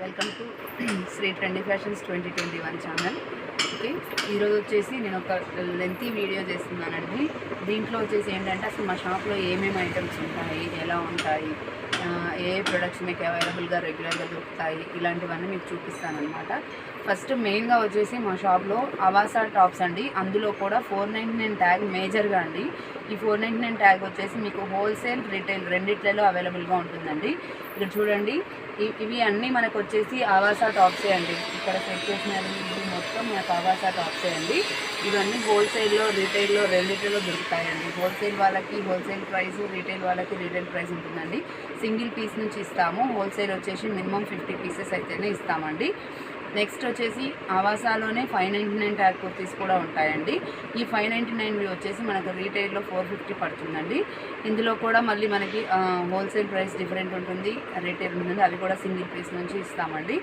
Welcome to Shri trendy fashions 2021 channel. Okay, ఈరోజు వచ్చేసి నేను ఒక లెంతీ వీడియో చేస్తున్నానండి. దీంట్లో వచ్చేసి ఏంటంటే అసలు మా షాప్లో ఏమేమి ఐటమ్స్ ఉంటాయి, ఎలా ఉంటాయి, ఏ ప్రొడక్ట్స్ మీకు అవైలబుల్గా రెగ్యులర్గా దొరుకుతాయి, ఇలాంటివన్నీ మీకు చూపిస్తానమాట. ఫస్ట్ మెయిన్గా వచ్చేసి మా షాప్లో అవాసా టాప్స్ అండి. అందులో కూడా 499 ట్యాగ్ మేజర్గా అండి. ఈ 499 ట్యాగ్ వచ్చేసి మీకు హోల్సేల్ రిటైల్ రెండిట్లలో అవైలబుల్గా ఉంటుందండి. ఇక్కడ చూడండి, ఇవి అన్నీ మనకు వచ్చేసి అవాసా టాప్సే అండి. ఇక్కడ సెట్ చేసినవి ఇవి మొత్తం మనకు అవాసా టాప్సే అండి. ఇవన్నీ హోల్సేల్లో రిటైల్లో రెండిట్లలో దొరుకుతాయండి. హోల్సేల్ వాళ్ళకి హోల్సేల్ ప్రైస్, రిటైల్ వాళ్ళకి రిటైల్ ప్రైస్ ఉంటుందండి. సింగిల్ పీస్ నుంచి ఇస్తాము. హోల్సేల్ వచ్చేసి మినిమం 50 పీసెస్ అయితేనే ఇస్తామండి. నెక్స్ట్ వచ్చేసి అవాసాలోనే 599 ట్యాగ్ కుర్తీస్ కూడా ఉంటాయండి. ఈ 599 వచ్చేసి మనకు రీటైల్లో 450 పడుతుందండి. ఇందులో కూడా మళ్ళీ మనకి హోల్సేల్ ప్రైస్ డిఫరెంట్ ఉంటుంది, రీటైల్ ఉంటుంది. అవి కూడా సింగిల్ పీస్ నుంచి ఇస్తామండి.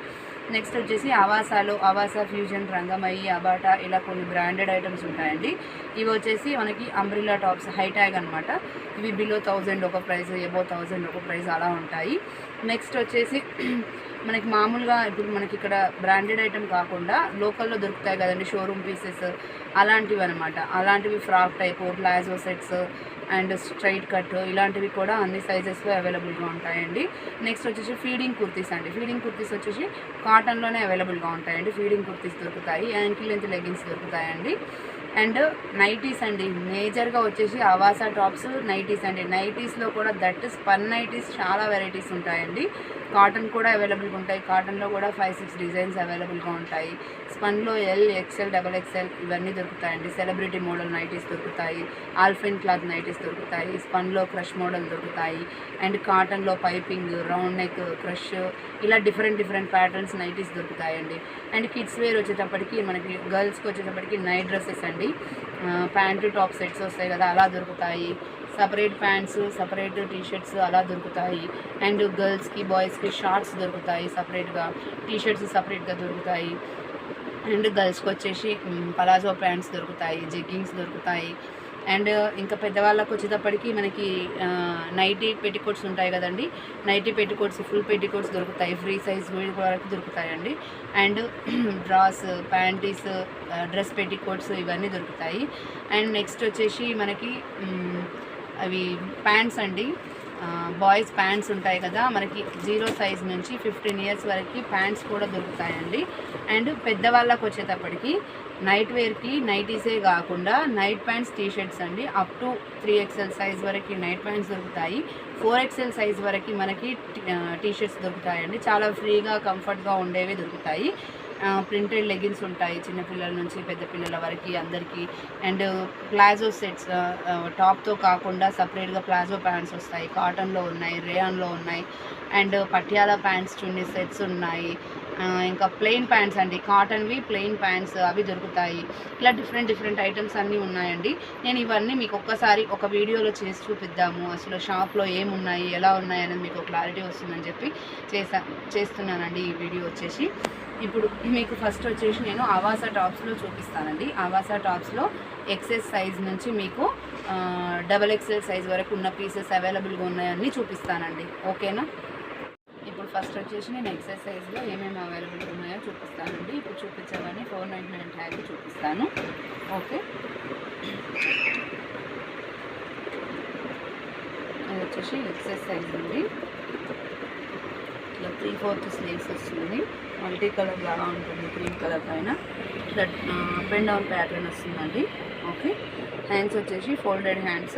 నెక్స్ట్ వచ్చేసి అవాసా ఫ్యూజన్, రంగమయ్యి, అబాటా ఇలా కొన్ని బ్రాండెడ్ ఐటమ్స్ ఉంటాయండి. ఇవి వచ్చేసి మనకి అంబ్రిల్లా టాప్స్ హై ట్యాగ్ అనమాట. ఇవి బిలో 1000 ఒక ప్రైస్, ఎబో 1000 ఒక ప్రైస్ అలా ఉంటాయి. నెక్స్ట్ వచ్చేసి మనకి మామూలుగా ఇప్పుడు మనకి ఇక్కడ బ్రాండెడ్ ఐటమ్ కాకుండా లోకల్లో దొరుకుతాయి కదండి, షోరూమ్ పీసెస్ అలాంటివి అనమాట. అలాంటివి frock type, palazzo sets and straight cut ఇలాంటివి కూడా అన్ని సైజెస్లో అవైలబుల్గా ఉంటాయండి. నెక్స్ట్ వచ్చేసి ఫీడింగ్ కుర్తీస్ అండి. ఫీడింగ్ కుర్తీస్ వచ్చేసి కాటన్లోనే అవైలబుల్గా ఉంటాయండి. ఫీడింగ్ కుర్తీస్ దొరుకుతాయి, యాంకిల్ లెంత్ లెగిన్స్ దొరుకుతాయండి. అండ్ నైటీస్ అండి, మేజర్గా వచ్చేసి అవాసా టాప్స్ నైటీస్ అండి. నైటీస్లో కూడా దట్ స్పన్ నైటీస్ చాలా వెరైటీస్ ఉంటాయండి. కాటన్ కూడా అవైలబుల్గా ఉంటాయి. కాటన్లో కూడా 5-6 డిజైన్స్ అవైలబుల్గా ఉంటాయి. స్పన్లో ఎల్, ఎక్సెల్, XXL ఇవన్నీ దొరుకుతాయండి. సెలబ్రిటీ మోడల్ నైటీస్ దొరుకుతాయి. ఆల్ఫైన్ క్లాత్ నైటీస్ దొరుకుతాయి. స్పన్లో క్రష్ మోడల్ దొరుకుతాయి. అండ్ కాటన్లో పైపింగ్, రౌండ్ నెక్, క్రష్ ఇలా డిఫరెంట్ ప్యాటర్న్స్ నైటీస్ దొరుకుతాయండి. అండ్ కిడ్స్ వేర్ వచ్చేటప్పటికి మనకి గర్ల్స్కి వచ్చేటప్పటికి నైట్ డ్రెస్సెస్ అండి. ప్యాంటు టాప్ సెట్స్ వస్తాయి కదా, అలా దొరుకుతాయి. సపరేట్ ప్యాంట్స్, సపరేట్ టీషర్ట్స్ అలా దొరుకుతాయి. అండ్ గర్ల్స్కి బాయ్స్కి షార్ట్స్ దొరుకుతాయి సపరేట్గా, టీషర్ట్స్ సపరేట్గా దొరుకుతాయి. అండ్ గర్ల్స్కి వచ్చేసి పలాజో ప్యాంట్స్ దొరుకుతాయి, జెగ్గింగ్స్ దొరుకుతాయి. అండ్ ఇంకా పెద్దవాళ్ళకి వచ్చేటప్పటికి మనకి నైటీ పెట్టికోట్స్ ఉంటాయి కదండి. నైటీ పెట్టికోట్స్, ఫుల్ పెట్టికోట్స్ దొరుకుతాయి. ఫ్రీ సైజ్ వరకు దొరుకుతాయండి. And drawers, panties, dress petticoats ఇవన్నీ దొరుకుతాయి. అండ్ నెక్స్ట్ వచ్చేసి మనకి అవి ప్యాంట్స్ అండి. బాయ్స్ ప్యాంట్స్ ఉంటాయి కదా, మనకి 0 సైజ్ నుంచి 15 ఇయర్స్ వరకు ప్యాంట్స్ కూడా దొరుకుతాయండి. అండ్ పెద్దవాళ్ళకి వచ్చేటప్పటికి నైట్ వేర్కి నైటీసే కాకుండా నైట్ ప్యాంట్స్, టీషర్ట్స్ అండి. అప్ టు 3XL సైజ్ వరకు నైట్ ప్యాంట్స్ దొరుకుతాయి. 4XL సైజ్ వరకు మనకి టీషర్ట్స్ దొరుకుతాయండి. చాలా ఫ్రీగా కంఫర్ట్గా ఉండేవి దొరుకుతాయి. ప్రింటెడ్ లెగిన్స్ ఉంటాయి, చిన్నపిల్లల నుంచి పెద్ద పిల్లల వరకు అందరికీ. అండ్ ప్లాజో సెట్స్, టాప్తో కాకుండా సపరేట్గా ప్లాజో ప్యాంట్స్ వస్తాయి. కాటన్లో ఉన్నాయి, రేయాన్లో ఉన్నాయి. And Patiala pants, chunni sets ఉన్నాయి. ఇంకా ప్లెయిన్ ప్యాంట్స్ అండి, కాటన్వి ప్లెయిన్ ప్యాంట్స్ అవి దొరుకుతాయి. ఇలా డిఫరెంట్ ఐటమ్స్ అన్నీ ఉన్నాయండి. నేను ఇవన్నీ మీకు ఒక్కసారి ఒక వీడియోలో చేసి చూపిద్దాము, అసలు షాప్లో ఏమున్నాయి, ఎలా ఉన్నాయి అనేది మీకు క్లారిటీ వస్తుందని చెప్పి చేస్తున్నానండి ఈ వీడియో వచ్చేసి. ఇప్పుడు మీకు ఫస్ట్ వచ్చేసి నేను అవాసా టాప్స్లో చూపిస్తానండి. అవాసా టాప్స్లో XS సైజ్ నుంచి మీకు XXL సైజ్ వరకు ఉన్న పీసెస్ అవైలబుల్గా ఉన్నాయని చూపిస్తానండి. ఓకేనా? ఇప్పుడు ఫస్ట్ వచ్చేసి నేను XS సైజ్లో ఏమేమి అవైలబుల్ ఉన్నాయో చూపిస్తానండి. ఇప్పుడు చూపించేవన్నీ 499 ట్యాగ్ చూపిస్తాను. ఓకే, ఇది వచ్చేసి XS సైజ్ అండి. ఇట్లా 3/4 స్లీవ్స్ వస్తుంది. మల్టీ కలర్ లాగా ఉంటుంది, క్రీమ్ కలర్ పైన ఇట్లా అప్ అండ్ డౌన్ ప్యాటర్న్ వస్తుందండి. ఓకే, హ్యాండ్స్ వచ్చేసి ఫోల్డెడ్ హ్యాండ్స్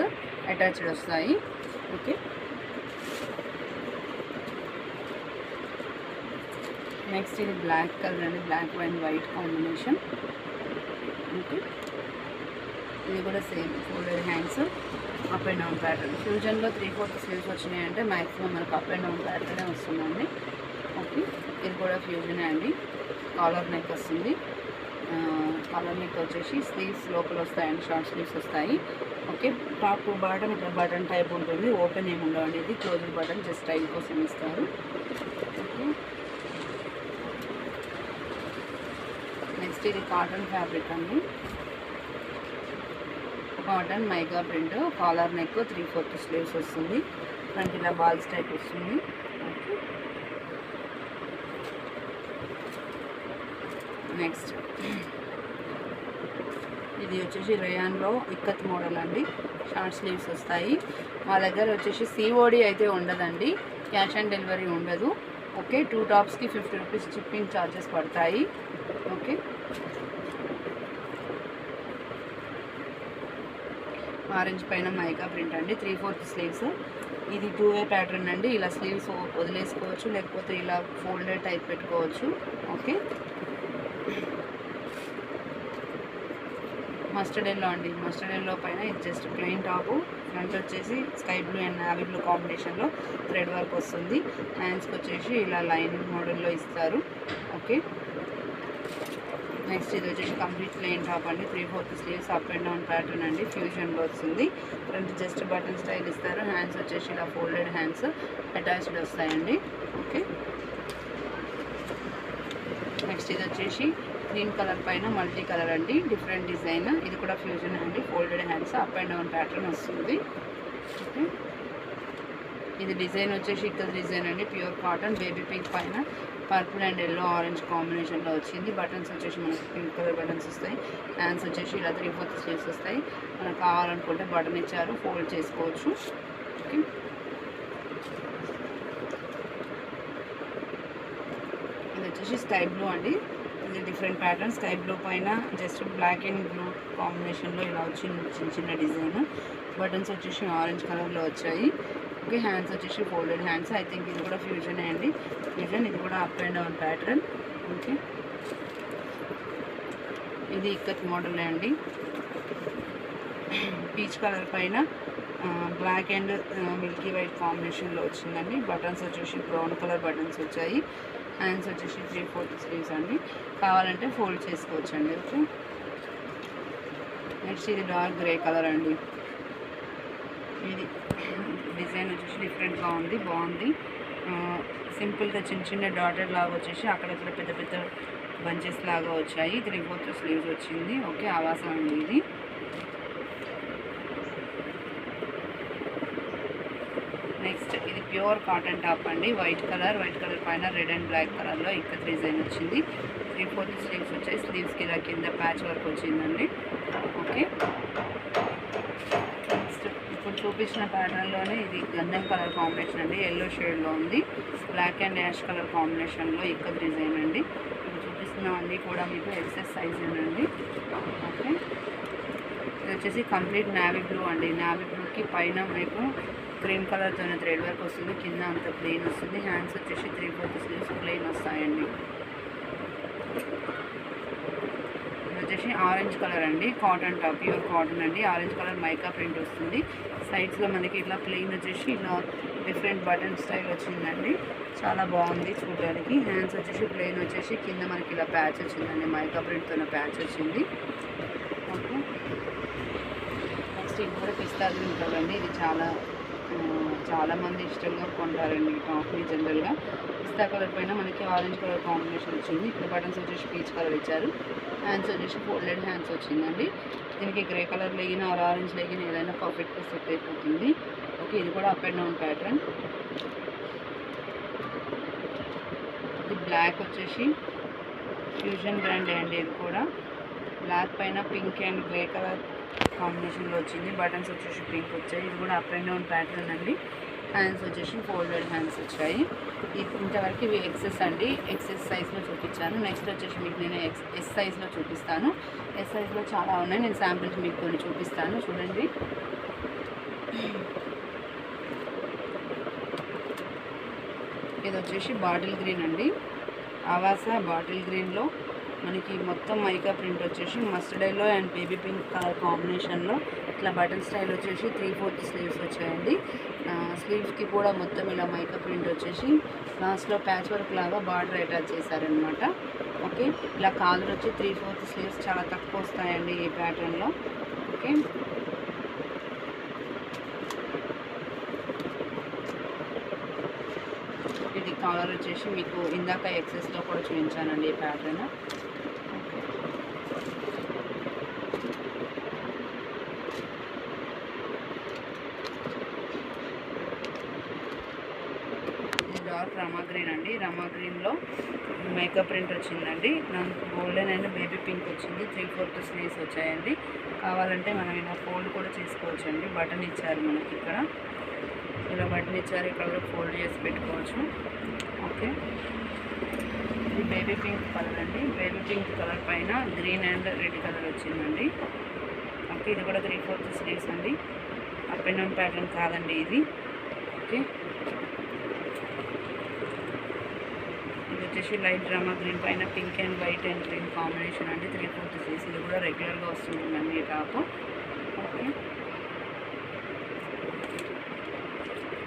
అటాచ్డ్ వస్తాయి. ఓకే, నెక్స్ట్ ఇది బ్లాక్ కలర్ అండి, black and white combination. Okay, ఇది కూడా same folded hands, up and down pattern. ఫ్యూజన్లో 3/4 స్లీవ్స్ వచ్చినాయంటే మ్యాక్సిమం మనకు అప్ అండ్ డౌన్ ప్యాటర్నే వస్తుందండి. ఓకే, ఇది కూడా ఫ్యూజనే అండి. కాలర్ నెక్ వస్తుంది. కాలర్ నెక్ వచ్చేసి స్లీవ్స్ లోపల వస్తాయండి, షార్ట్ స్లీవ్స్ వస్తాయి. ఓకే, టాప్ బాటమ్ ఇట్లా బటన్ టైప్ ఉంటుంది, ఓపెన్ ఏమి ఉండవండి. ఇది క్లోజ్డ్ బటన్, జస్ట్ స్టైల్ కోసం ఇస్తారు. ఓకే, నెక్స్ట్ ఇది కాటన్ ఫ్యాబ్రిక్ అండి. Cotton mica print, collar neck, 3/4 sleeves వస్తుంది. ఫ్రంట్ ఇలా బాల్స్ టైప్ వస్తుంది. నెక్స్ట్ ఇది వచ్చేసి రేయాన్లో ఇక్కత్ మోడల్ అండి, షార్ట్ స్లీవ్స్ వస్తాయి. మా దగ్గర వచ్చేసి సిఓడి అయితే ఉండదండి, క్యాష్ ఆన్ డెలివరీ ఉండదు. ఓకే, 2 టాప్స్కి 50 రూపీస్ షిప్పింగ్ ఛార్జెస్ పడతాయి. ఓకే, ఆరెంజ్ పైన మైకా ప్రింట్ అండి, 3/4 స్లీవ్స్. ఇది 2-వే ప్యాటర్న్ అండి. ఇలా స్లీవ్స్ వదిలేసుకోవచ్చు, లేకపోతే ఇలా ఫోల్డెడ్ టైప్ పెట్టుకోవచ్చు. ఓకే, మస్టర్డ్ ఎల్లో అండి, మస్టర్డ్ ఎల్లో పైన ఇది జస్ట్ ప్లెయిన్ టాపు. ఫ్రంట్ వచ్చేసి sky blue and navy blue కాంబినేషన్లో థ్రెడ్ వర్క్ వస్తుంది. హ్యాండ్స్కి వచ్చేసి ఇలా లైనింగ్ మోడల్లో ఇస్తారు. ఓకే, నెక్స్ట్ ఇది వచ్చేసి కంప్లీట్ ప్లెయిన్ టాప్ అండి, 3/4 sleeves, up and down pattern అండి, ఫ్యూజన్లో వస్తుంది. ఫ్రంట్ జస్ట్ బటన్ స్టైల్ ఇస్తారు. హ్యాండ్స్ వచ్చేసి ఇలా ఫోల్డెడ్ హ్యాండ్స్ అటాచ్డ్ వస్తాయండి. ఓకే, నెక్స్ట్ ఇది వచ్చేసి గ్రీన్ కలర్ పైన మల్టీ కలర్ అండి, డిఫరెంట్ డిజైన్. ఇది కూడా ఫ్యూజన్ అండి, folded hands, up and down pattern వస్తుంది. ఓకే, ఇది డిజైన్ వచ్చేసి ఇక్కడ డిజైన్ అండి, ప్యూర్ కాటన్, బేబీ పింక్ పైన పర్పుల్ అండ్ ఎల్లో ఆరెంజ్ కాంబినేషన్లో వచ్చింది. బటన్స్ వచ్చేసి మనకి పింక్ కలర్ బటన్స్ వస్తాయి. హ్యాండ్స్ వచ్చేసి ఇలా 3/4 స్లీవ్స్ వస్తాయి. మనకు కావాలనుకుంటే బటన్ ఇచ్చారు, ఫోల్డ్ చేసుకోవచ్చు. ఓకే, ఇది వచ్చేసి స్కై బ్లూ అండి, ఇది డిఫరెంట్ ప్యాటర్న్. స్కై బ్లూ పైన జస్ట్ బ్లాక్ అండ్ బ్లూ కాంబినేషన్లో ఇలా వచ్చింది చిన్న చిన్న డిజైన్. బటన్స్ వచ్చేసి ఆరెంజ్ కలర్లో వచ్చాయి. ఓకే, హ్యాండ్స్ వచ్చేసి ఫోల్డెడ్ హ్యాండ్స్. ఐ థింక్ ఇది కూడా ఫ్యూజన్ అండి, ఫ్యూజన్. ఇది కూడా up and down pattern. Okay, ఇది ఇక్కత్ మోడల్ అండి, పీచ్ కలర్ పైన బ్లాక్ అండ్ మిల్కీ వైట్ కాంబినేషన్లో వచ్చిందండి. బటన్స్ వచ్చేసి బ్రౌన్ కలర్ బటన్స్ వచ్చాయి. హ్యాండ్స్ వచ్చేసి 3/4 స్లీవ్స్ అండి, కావాలంటే ఫోల్డ్ చేసుకోవచ్చు అండి. ఓకే, నెక్స్ట్ ఇది డార్క్ గ్రే కలర్ అండి. ఇది డిజైన్ వచ్చేసి డిఫరెంట్గా ఉంది, బాగుంది. సింపుల్గా చిన్న చిన్న డాటర్ లాగా వచ్చేసి అక్కడక్కడ పెద్ద పెద్ద బంచెస్ లాగా వచ్చాయి. 3/4 స్లీవ్స్ వచ్చింది. ఓకే, ఆవాసం అండి ఇది. నెక్స్ట్ ఇది ప్యూర్ కాటన్ టాప్ అండి, వైట్ కలర్ పైన రెడ్ అండ్ బ్లాక్ కలర్లో ఇక్కడ డిజైన్ వచ్చింది. 3/4 స్లీవ్స్ వచ్చాయి. స్లీవ్స్కి ఇలా కింద ప్యాచ్ వర్క్ వచ్చిందండి. ఓకే, నెక్స్ట్ ఇప్పుడు చూపించిన ప్యాటర్న్లోనే ఇది గంధం కలర్ కాంబినేషన్ అండి, ఎల్లో షేడ్లో ఉంది. బ్లాక్ అండ్ యాష్ కలర్ కాంబినేషన్లో ఇక్కడ డిజైన్ అండి. ఇప్పుడు చూపిస్తున్నామండి కూడా మీకు ఎక్సెస్ సైజ్ అండి. ఓకే, ఇది వచ్చేసి కంప్లీట్ నావీ బ్లూ అండి, నావీ బ్లూకి పైన మీకు క్రీమ్ కలర్తోనే థ్రెడ్ వర్క్ వస్తుంది, కింద అంత ప్లెయిన్ వస్తుంది. హ్యాండ్స్ వచ్చేసి 3/4 స్లీవ్స్ ప్లెయిన్ వస్తాయండి. ఇది వచ్చేసి ఆరెంజ్ కలర్ అండి, కాటన్ టాప్, ప్యూర్ కాటన్ అండి. ఆరెంజ్ కలర్ మైకా ప్రింట్ వస్తుంది. సైడ్స్లో మనకి ఇట్లా ప్లెయిన్ వచ్చేసి ఇలా డిఫరెంట్ బటన్ స్టైల్ వచ్చిందండి, చాలా బాగుంది చూడడానికి. హ్యాండ్స్ వచ్చేసి ప్లెయిన్ వచ్చేసి కింద మనకి ఇలా ప్యాచ్ వచ్చిందండి, మైకా ప్రింట్తో ప్యాచ్ వచ్చింది. ఓకే, నెక్స్ట్ ఇది కూడా పిస్తా గ్రీన్ కలర్ అండి. ఇది చాలామంది ఇష్టంగా కొంటారండి ఈ టాప్ని. జనరల్గా పిస్తా కలర్ పైన మనకి ఆరెంజ్ కలర్ కాంబినేషన్ వచ్చింది. ఇక్కడ బటన్స్ వచ్చేసి పీచ్ కలర్ ఇచ్చారు. హ్యాండ్స్ వచ్చేసి ఫోల్డెడ్ హ్యాండ్స్ వచ్చిందండి. దీనికి grey colour legging or orange legging ఏదైనా పర్ఫెక్ట్గా సెట్ అయిపోతుంది. ఓకే, ఇది కూడా అప్ అండ్ డౌన్ ప్యాటర్న్. ఇది బ్లాక్ వచ్చేసి ఫ్యూజన్ బ్రాండ్ అండి. ఇది కూడా బ్లాక్ పైన పింక్ అండ్ గ్రే కలర్ కాంబినేషన్లో వచ్చింది. బటన్స్ వచ్చేసి పింక్ వచ్చాయి. ఇది కూడా అప్ అండ్ డౌన్ ప్యాటర్న్ అండి. హ్యాండ్స్ వచ్చేసి ఫోల్డెడ్ హ్యాండ్స్ వచ్చాయి. ఇంతవరకు ఇవి ఎక్సెస్ అండి, ఎక్సెస్ సైజ్లో చూపించాను. నెక్స్ట్ వచ్చేసి మీకు నేను ఎస్ సైజ్లో చూపిస్తాను. ఎస్ సైజ్లో చాలా ఉన్నాయి, నేను శాంపిల్స్ మీకు కొన్ని చూపిస్తాను చూడండి. ఇది వచ్చేసి బాటిల్ గ్రీన్ అండి, ఆవాస బాటిల్ గ్రీన్లో మనకి మొత్తం మైకా ప్రింట్ వచ్చేసి mustard yellow and baby pink colour కాంబినేషన్లో ఇట్లా బటన్ స్టైల్ వచ్చేసి 3/4 స్లీవ్స్ వచ్చాయండి. స్లీవ్స్కి కూడా మొత్తం ఇలా మైకా ప్రింట్ వచ్చేసి లాస్ట్లో ప్యాచ్ వర్క్ లాగా బార్డర్ అటాచ్ చేశారనమాట. ఓకే, ఇలా కాలర్ వచ్చి 3/4 స్లీవ్స్ చాలా తక్కువ వస్తాయండి ఈ ప్యాటర్న్లో. ఓకే, ఇది కాలర్ వచ్చేసి మీకు ఇందాక ఎక్సెస్లో కూడా చూపించానండి ఈ ప్యాటర్న్. డార్క్ రామా గ్రీన్ అండి. రమా గ్రీన్లో మేకప్ ప్రింట్ వచ్చిందండి. నాకు గోల్డెన్ అండ్ బేబీ పింక్ వచ్చింది. 3/4 స్లీవ్స్ వచ్చాయండి. కావాలంటే మనం ఇలా ఫోల్డ్ కూడా చేసుకోవచ్చు అండి. బటన్ ఇచ్చారు మనకి ఇక్కడ, ఇలా బటన్ ఇచ్చారు. ఇక్కడ కూడా ఫోల్డ్ చేసి పెట్టుకోవచ్చు. ఓకే, ఇది బేబీ పింక్ కలర్ అండి. బేబీ పింక్ కలర్ పైన గ్రీన్ అండ్ రెడ్ కలర్ వచ్చిందండి. ఓకే, ఇది కూడా 3/4 స్లీవ్స్ అండి. అప్ అండ్ డౌన్ ప్యాటర్న్ కాదండి ఇది. ఓకే, ఇది వచ్చేసి లైట్ డ్రామా గ్రీన్ పైన pink and white and green combination అండి. 3/4 స్లీవ్స్. ఇది కూడా రెగ్యులర్గా వస్తుంటుందండి ఈ టాప్. ఓకే,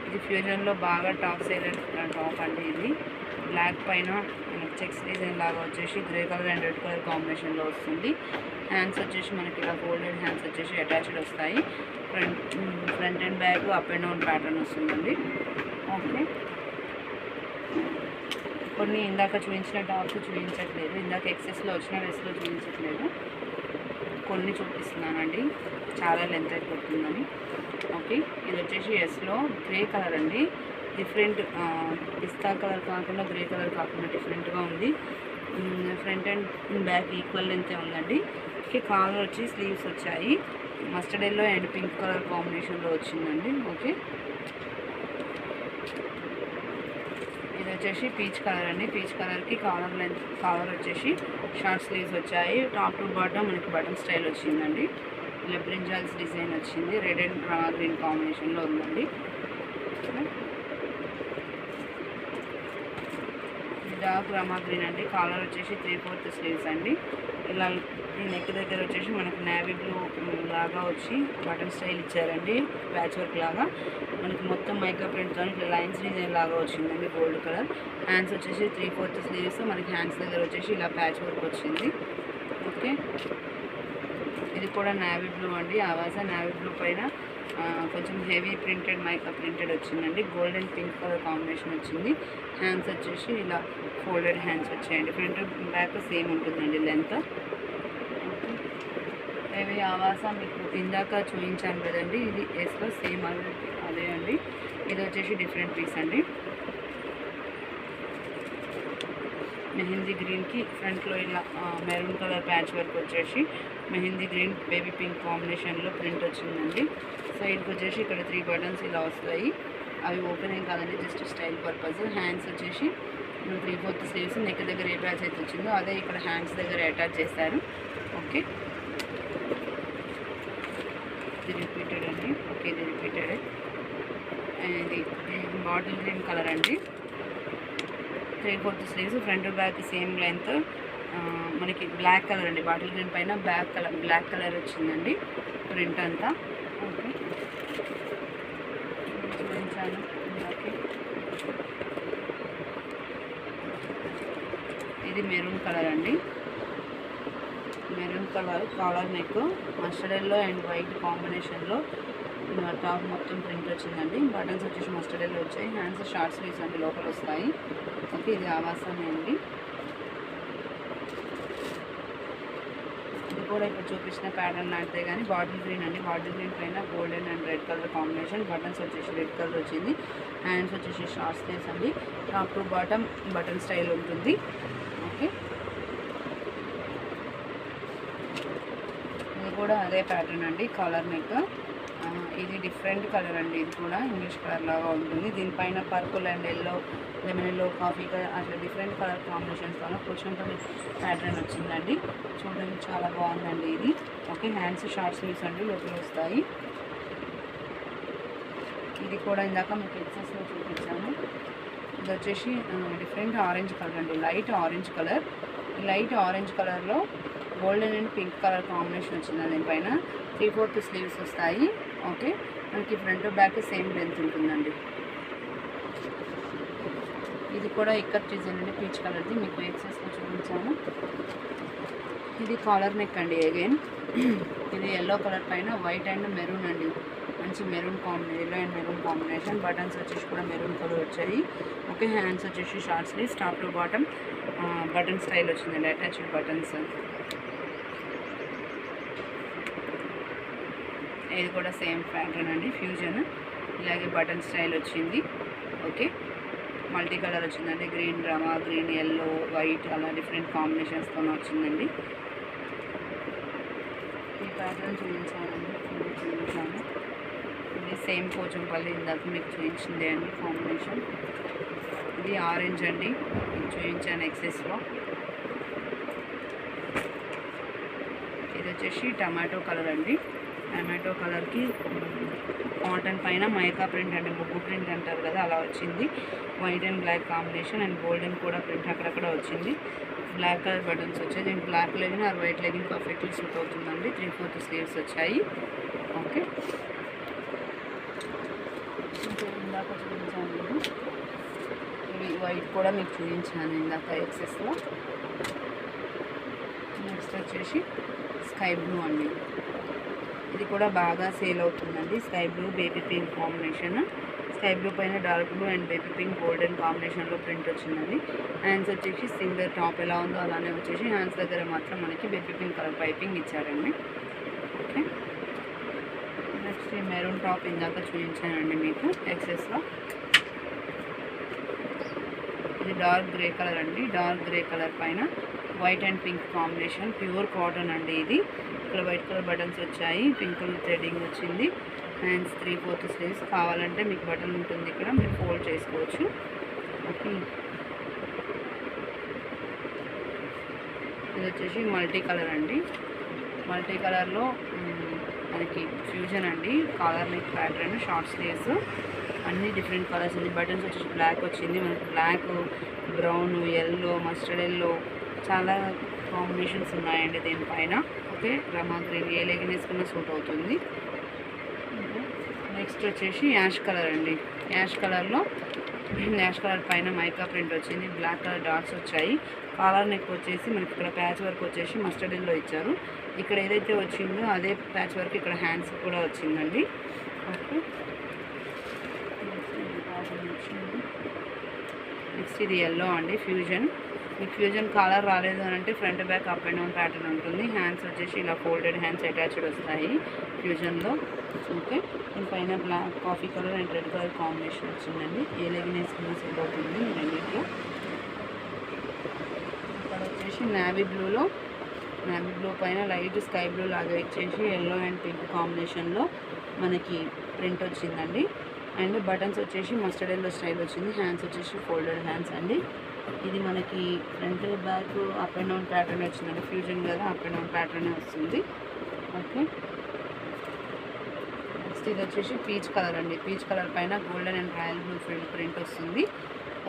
ఇది ఫ్యూజన్లో బాగా టాప్ సేలర్ టాప్ అండి. ఇది బ్లాక్ పైన మనకి చెక్స్ డిజైన్ లాగా వచ్చేసి grey colour and red colour కాంబినేషన్లో వస్తుంది. హ్యాండ్స్ వచ్చేసి మనకి ఇలా ఫోల్డెడ్ హ్యాండ్స్ వచ్చేసి అటాచ్డ్ వస్తాయి. Front and back up and down pattern వస్తుందండి. ఓకే, కొన్ని ఇందాక చూపించిన టాప్స్ చూపించట్లేదు, ఇందాక ఎక్సెస్లో వచ్చిన డ్రెస్లో చూపించట్లేదు, కొన్ని చూపిస్తున్నానండి, చాలా లెంత్ అయిపోతుందని. ఓకే, ఇది వచ్చేసి ఎస్లో గ్రే కలర్ అండి. డిఫరెంట్ పిస్తా కలర్ కాకుండా గ్రే కలర్ కాకుండా డిఫరెంట్గా ఉంది. ఫ్రంట్ అండ్ బ్యాక్ ఈక్వల్ లెంతే ఉందండి. ఓకే, కాలర్ వచ్చి స్లీవ్స్ వచ్చాయి. Mustard yellow and pink colour కాంబినేషన్లో వచ్చిందండి. ఓకే, ఇది వచ్చేసి పీచ్ కలర్ అండి. పీచ్ కలర్కి కాలర్ వచ్చేసి షార్ట్ స్లీవ్స్ వచ్చాయి. టాప్ టు బాటమ్ మనకి బటన్ స్టైల్ వచ్చిందండి. ఇలా బ్రింజాల్స్ డిజైన్ వచ్చింది. రెడ్ అండ్ రమా గ్రీన్ కాంబినేషన్లో ఉందండి. డార్క్ రమా గ్రీన్ అండి. కాలర్ వచ్చేసి 3/4 స్లీవ్స్ అండి. ఇలా నెక్ దగ్గర వచ్చేసి మనకు నేవీ బ్లూ లాగా వచ్చి బటన్ స్టైల్ ఇచ్చారండి. ప్యాచ్ వర్క్ లాగా మనకి మొత్తం మైకా ప్రింట్తో ఇట్లా లైన్స్ డిజైన్ లాగా వచ్చిందండి. Gold colour. హ్యాండ్స్ వచ్చేసి 3/4 స్లీవ్స్. మనకి హ్యాండ్స్ దగ్గర వచ్చేసి ఇలా ప్యాచ్ వర్క్ వచ్చింది. ఓకే, ఇది కూడా నేవీ బ్లూ అండి. ఆవాస నేవీ బ్లూ పైన కొంచెం హెవీ ప్రింటెడ్ మైకా ప్రింటెడ్ వచ్చిందండి. Gold and pink colour combination వచ్చింది. హ్యాండ్స్ వచ్చేసి ఇలా ఫోల్డెడ్ హ్యాండ్స్ వచ్చాయండి. ఫ్రంట్ బ్యాక్ సేమ్ ఉంటుందండి లెంత్. హెవీ ఆవాస మీకు ఇందాక చూపించాను కదండి, ఇది ఎస్లో సేమ్ అదే అండి. ఇది వచ్చేసి డిఫరెంట్ పీస్ అండి. మెహందీ గ్రీన్కి ఫ్రంట్లో ఇలా మెరూన్ కలర్ ప్యాచ్ వర్క్ వచ్చేసి మెహందీ గ్రీన్ బేబీ పింక్ కాంబినేషన్లో ప్రింట్ వచ్చిందండి. సైడ్కి వచ్చేసి ఇక్కడ 3 బటన్స్ ఇలా వస్తాయి. అవి ఓపెన్ ఏం కాదండి, జస్ట్ స్టైల్ పర్పస్. హ్యాండ్స్ వచ్చేసి 3/4 స్లీవ్స్. నెక్ దగ్గర ఏ ప్యాచ్ అయితే వచ్చిందో అదే ఇక్కడ హ్యాండ్స్ దగ్గర అటాచ్ చేస్తారు. ఓకే, ఇది రిపీటెడ్ అండి. ఓకే, ఇది రిపీటెడ్. ఇది బాటిల్ గ్రీన్ కలర్ అండి. 3/4 sleeves. Front back same length. మనకి బ్లాక్ కలర్ అండి. బాటిల్ గ్రీన్ పైన బ్లాక్ కలర్ వచ్చిందండి ప్రింట్ అంతా. ఓకే, చూపించాను. ఓకే, ఇది మెరూన్ కలర్ అండి. Maroon colour collar neck mustard yellow and white కాంబినేషన్లో టాప్ మొత్తం ప్రింట్ వచ్చిందండి. బటన్స్ వచ్చేసి మస్టర్డ్ ఎల్లో వచ్చాయి. హ్యాండ్స్ షార్ట్ స్లీవ్స్ అండి లోపల వస్తాయి. ఓకే, ఇది ఆవాసమే అండి. ఇది కూడా ఇప్పుడు చూపించిన ప్యాటర్న్ లాంటిదే కానీ బాటిల్ గ్రీన్ అండి. బాటిల్ గ్రీన్ పైన golden and red colour combination. Buttons వచ్చేసి రెడ్ కలర్ వచ్చింది. హ్యాండ్స్ వచ్చేసి షార్ట్ స్లీవ్స్ అండి. Top to bottom button style ఉంటుంది. ఓకే, ఇది కూడా అదే ప్యాటర్న్ అండి. Collar neck. ఇది డిఫరెంట్ కలర్ అండి. ఇది కూడా ఇంగ్లీష్ కలర్ లాగా ఉంటుంది. దీనిపైన purple and yellow, lemon yellow, coffee colour అట్లా డిఫరెంట్ కలర్ కాంబినేషన్స్తో కూర్చుంటుంది ప్యాటర్న్ వచ్చిందండి. చూడడానికి చాలా బాగుందండి ఇది. ఓకే, హ్యాండ్స్ షార్ట్ స్లీవ్స్ అండి లోపల వస్తాయి. ఇది కూడా ఇందాక మీకు ఎక్సెస్లో చూపించాను. ఇది వచ్చేసి డిఫరెంట్ ఆరెంజ్ కలర్ అండి. Light orange colour. Light orange కలర్లో golden and pink colour combination వచ్చింది. దీనిపైన 3/4 స్లీవ్స్ వస్తాయి. ఓకే, మనకి ఫ్రంట్ బ్యాక్ సేమ్ లెంత్ ఉంటుందండి. ఇది కూడా ఇక్కత్ డిజైన్ అండి. పీచ్ కలర్ది మీకు ఎక్సెస్లో చూపించాను. ఇది కాలర్ నెక్ అండి. అగైన్ ఇది ఎల్లో కలర్ పైన వైట్ అండ్ మెరూన్ అండి. మంచి maroon combination, yellow and maroon combination. Buttons వచ్చేసి కూడా మెరూన్ కలర్ వచ్చాయి. ఓకే, హ్యాండ్స్ వచ్చేసి short sleeves. Top to bottom button style వచ్చిందండి. Attached buttons. ఇది కూడా సేమ్ ప్యాటర్న్ అండి. ఫ్యూజన్. ఇలాగే బటన్ స్టైల్ వచ్చింది. ఓకే, మల్టీ కలర్ వచ్చిందండి. గ్రీన్ డ్రామా, గ్రీన్, ఎల్లో, వైట్ అలా డిఫరెంట్ కాంబినేషన్స్తో వచ్చిందండి. ఈ ప్యాటర్న్ చూపించాను. ఇది సేమ్ పోచంపల్లి ఇందాక మీకు చూపించిందే అండి కాంబినేషన్. ఇది ఆరెంజ్ అండి, చూపించాను ఎక్సెస్లో. ఇది వచ్చేసి టమాటో కలర్ అండి. టమాటో కలర్కి కాటన్ పైన మైకా ప్రింట్ అండి, ముగ్గు ప్రింట్ అంటారు కదా అలా వచ్చింది. White and black combination and golden కూడా ప్రింట్ అక్కడక్కడ వచ్చింది. బ్లాక్ కలర్ బటన్స్ వచ్చాయి. దీనికి black legging or white legging perfectly suit అవుతుందండి. 3/4 స్లీవ్స్ వచ్చాయి. ఓకే, ఇందాక చూపించాను ఇవి వైట్ కూడా మీకు చూపించాను ఇందాక ఎక్సెస్లో. నెక్స్ట్ వచ్చేసి స్కై బ్లూ అండి. ఇది కూడా బాగా సేల్ అవుతుందండి. Sky blue baby pink combination. Sky blue పైన dark blue and baby pink golden కాంబినేషన్లో ప్రింట్ వచ్చిందండి. హ్యాండ్స్ వచ్చేసి సింగర్ టాప్ ఎలా ఉందో అలానే వచ్చేసి హ్యాండ్స్ దగ్గర మాత్రం మనకి బేబీ పింక్ కలర్ పైపింగ్ ఇచ్చారండి. ఓకే, నెక్స్ట్ ఈ మెరూన్ టాప్ ఇందాక చూపించానండి మీకు ఎక్సెస్లో. ఇది డార్క్ గ్రే కలర్ అండి. డార్క్ గ్రే కలర్ పైన white and pink combination, pure cotton అండి ఇది. ఇక్కడ వైట్ కలర్ బటన్స్ వచ్చాయి, పింక్ కలర్ థ్రెడింగ్ వచ్చింది. Hands 3/4 sleeves. కావాలంటే మీకు బటన్ ఉంటుంది ఇక్కడ, మీరు ఫోల్డ్ చేసుకోవచ్చు. ఓకే, ఇది వచ్చేసి మల్టీ కలర్ అండి. మల్టీ కలర్లో మనకి ఫ్యూజన్ అండి. Collar neck pattern, short sleeves, అన్ని డిఫరెంట్ కలర్స్ ఉంది. బటన్స్ వచ్చేసి బ్లాక్ వచ్చింది మనకి. Black, brown, yellow, mustard yellow చాలా కాంబినేషన్స్ ఉన్నాయండి దీనిపైన. ఓకే, రమా గ్రీన్ ఏ లెగిన్ వేసుకున్న సూట్ అవుతుంది. నెక్స్ట్ వచ్చేసి యాష్ కలర్ అండి. యాష్ కలర్లో యాష్ కలర్ పైన మైకా ప్రింట్ వచ్చింది. బ్లాక్ కలర్ డాట్స్ వచ్చాయి. కాలర్ నెక్ వచ్చేసి మనకి ఇక్కడ ప్యాచ్ వర్క్ వచ్చేసి మస్టర్డ్ ఎల్లో ఇచ్చారు. ఇక్కడ ఏదైతే వచ్చిందో అదే ప్యాచ్ వర్క్ ఇక్కడ హ్యాండ్స్ కూడా వచ్చిందండి. ఓకే, నెక్స్ట్ ఇది ఎల్లో అండి, ఫ్యూజన్. మీకు ఫ్యూజన్ కాలర్ రాలేదు అని అంటే front back up and down pattern ఉంటుంది. హ్యాండ్స్ వచ్చేసి ఇలా ఫోల్డెడ్ హ్యాండ్స్ అటాచ్డ్ వస్తాయి ఫ్యూజన్లో. ఓకే, దీనిపైన black, coffee colour and red colour combination వచ్చిందండి. ఏ లెగిన్ వేసుకున్న సెట్ అవుతుంది రెండింటిలో. ఇక్కడ వచ్చేసి నావీ బ్లూలో, నావీ బ్లూ పైన లైట్ స్కై బ్లూ లాగా ఇచ్చేసి ఎల్లో అండ్ పింక్ కాంబినేషన్లో మనకి ప్రింట్ వచ్చిందండి. అండ్ బటన్స్ వచ్చేసి మస్టర్డ్ ఎల్లో స్టైల్ వచ్చింది. హ్యాండ్స్ వచ్చేసి ఫోల్డెడ్ హ్యాండ్స్ అండి. ఇది మనకి front back up and down pattern వచ్చిందండి. ఫ్యూజన్ కదా, అప్ అండ్ డౌన్ ప్యాటర్న్ వస్తుంది. ఓకే, నెక్స్ట్ ఇది వచ్చేసి పీచ్ కలర్ అండి. పీచ్ కలర్ పైన golden and royal blue print వస్తుంది.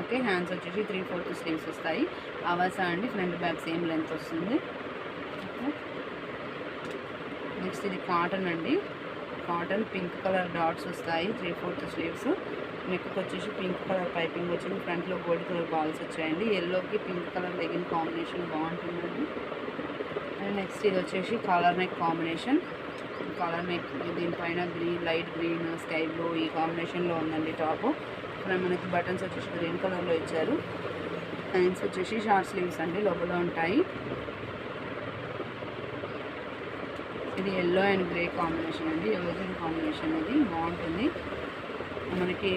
ఓకే, హ్యాండ్స్ వచ్చేసి 3/4 స్లీవ్స్ వస్తాయి. ఆవాస అండి, ఫ్రంట్ బ్యాక్ సేమ్ లెంత్ వస్తుంది. ఓకే, నెక్స్ట్ ఇది కాటన్ అండి. కాటన్ పింక్ కలర్ డాట్స్ వస్తాయి, 3/4 స్లీవ్స్. నెక్కి వచ్చేసి పింక్ కలర్ పైపింగ్ వచ్చింది. ఫ్రంట్లో గోల్డ్ కలర్ బాల్స్ వచ్చాయండి. ఎల్లోకి పింక్ కలర్ లెగిన్ కాంబినేషన్ బాగుంటుందండి. అండ్ నెక్స్ట్ ఇది వచ్చేసి collar neck combination. Collar neck దీనిపైన green, light green, sky blue ఈ కాంబినేషన్లో ఉందండి టాప్. ఇక్కడ మనకి బటన్స్ వచ్చేసి గ్రీన్ కలర్లో ఇచ్చారు. హ్యాండ్స్ వచ్చేసి షార్ట్ స్లీవ్స్ అండి, లోపల ఉంటాయి. ఇది ఎల్లో అండ్ గ్రే కాంబినేషన్ అండి, ఎవరిజన్ కాంబినేషన్ ఇది బాగుంటుంది. మనకి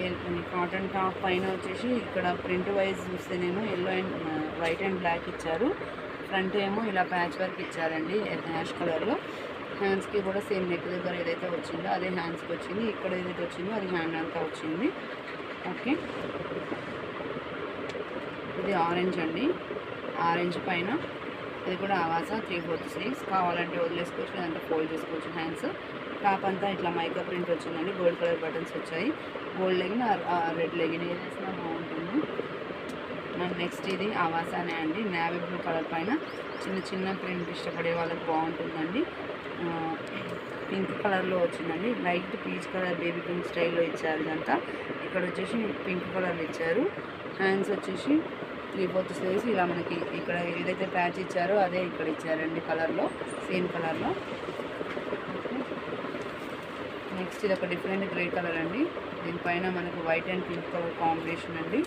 కాటన్ టాప్ పైన వచ్చేసి ఇక్కడ ప్రింట్ వైజ్ చూస్తేనేమో yellow and white and black ఇచ్చారు. ఫ్రంట్ ఏమో ఇలా ప్యాచ్ వర్క్ ఇచ్చారండి యాష్ కలర్లో. హ్యాండ్స్కి కూడా సేమ్ నెక్ దగ్గర ఏదైతే వచ్చిందో అదే హ్యాండ్స్కి వచ్చింది. ఇక్కడ ఏదైతే వచ్చిందో అది హ్యాండ్ అంతా వచ్చింది. ఓకే, ఇది ఆరెంజ్ అండి. ఆరెంజ్ పైన ఇది కూడా ఆవాస 3/4 స్లీవ్స్. కావాలంటే వదిలేసుకోవచ్చు, లేదంటే ఫోల్డ్ చేసుకోవచ్చు. హ్యాండ్స్ టాప్ అంతా ఇట్లా మైకా ప్రింట్ వచ్చిందండి. గోల్డ్ కలర్ బటన్స్ వచ్చాయి. గోల్డ్ లెగిన్ రెడ్ లెగిన్ ఏ వేసినా బాగుంటుంది. అండ్ నెక్స్ట్ ఇది ఆవాసానే అండి. నేవీ బ్లూ కలర్ పైన చిన్న చిన్న ప్రింట్ ఇష్టపడే వాళ్ళకి బాగుంటుందండి. పింక్ కలర్లో వచ్చిందండి. Light peach colour baby pink స్టైల్లో ఇచ్చారు ఇదంతా. ఇక్కడ వచ్చేసి పింక్ కలర్లో ఇచ్చారు. హ్యాండ్స్ వచ్చేసి 3/4 స్లీవ్స్. ఇలా మనకి ఇక్కడ ఏదైతే ప్యాచ్ ఇచ్చారో అదే ఇక్కడ ఇచ్చారండి కలర్లో, సేమ్ కలర్లో. నెక్స్ట్ ఇది ఒక డిఫరెంట్ గ్రే కలర్ అండి. దీనిపైన మనకు white and pink colour combination అండి.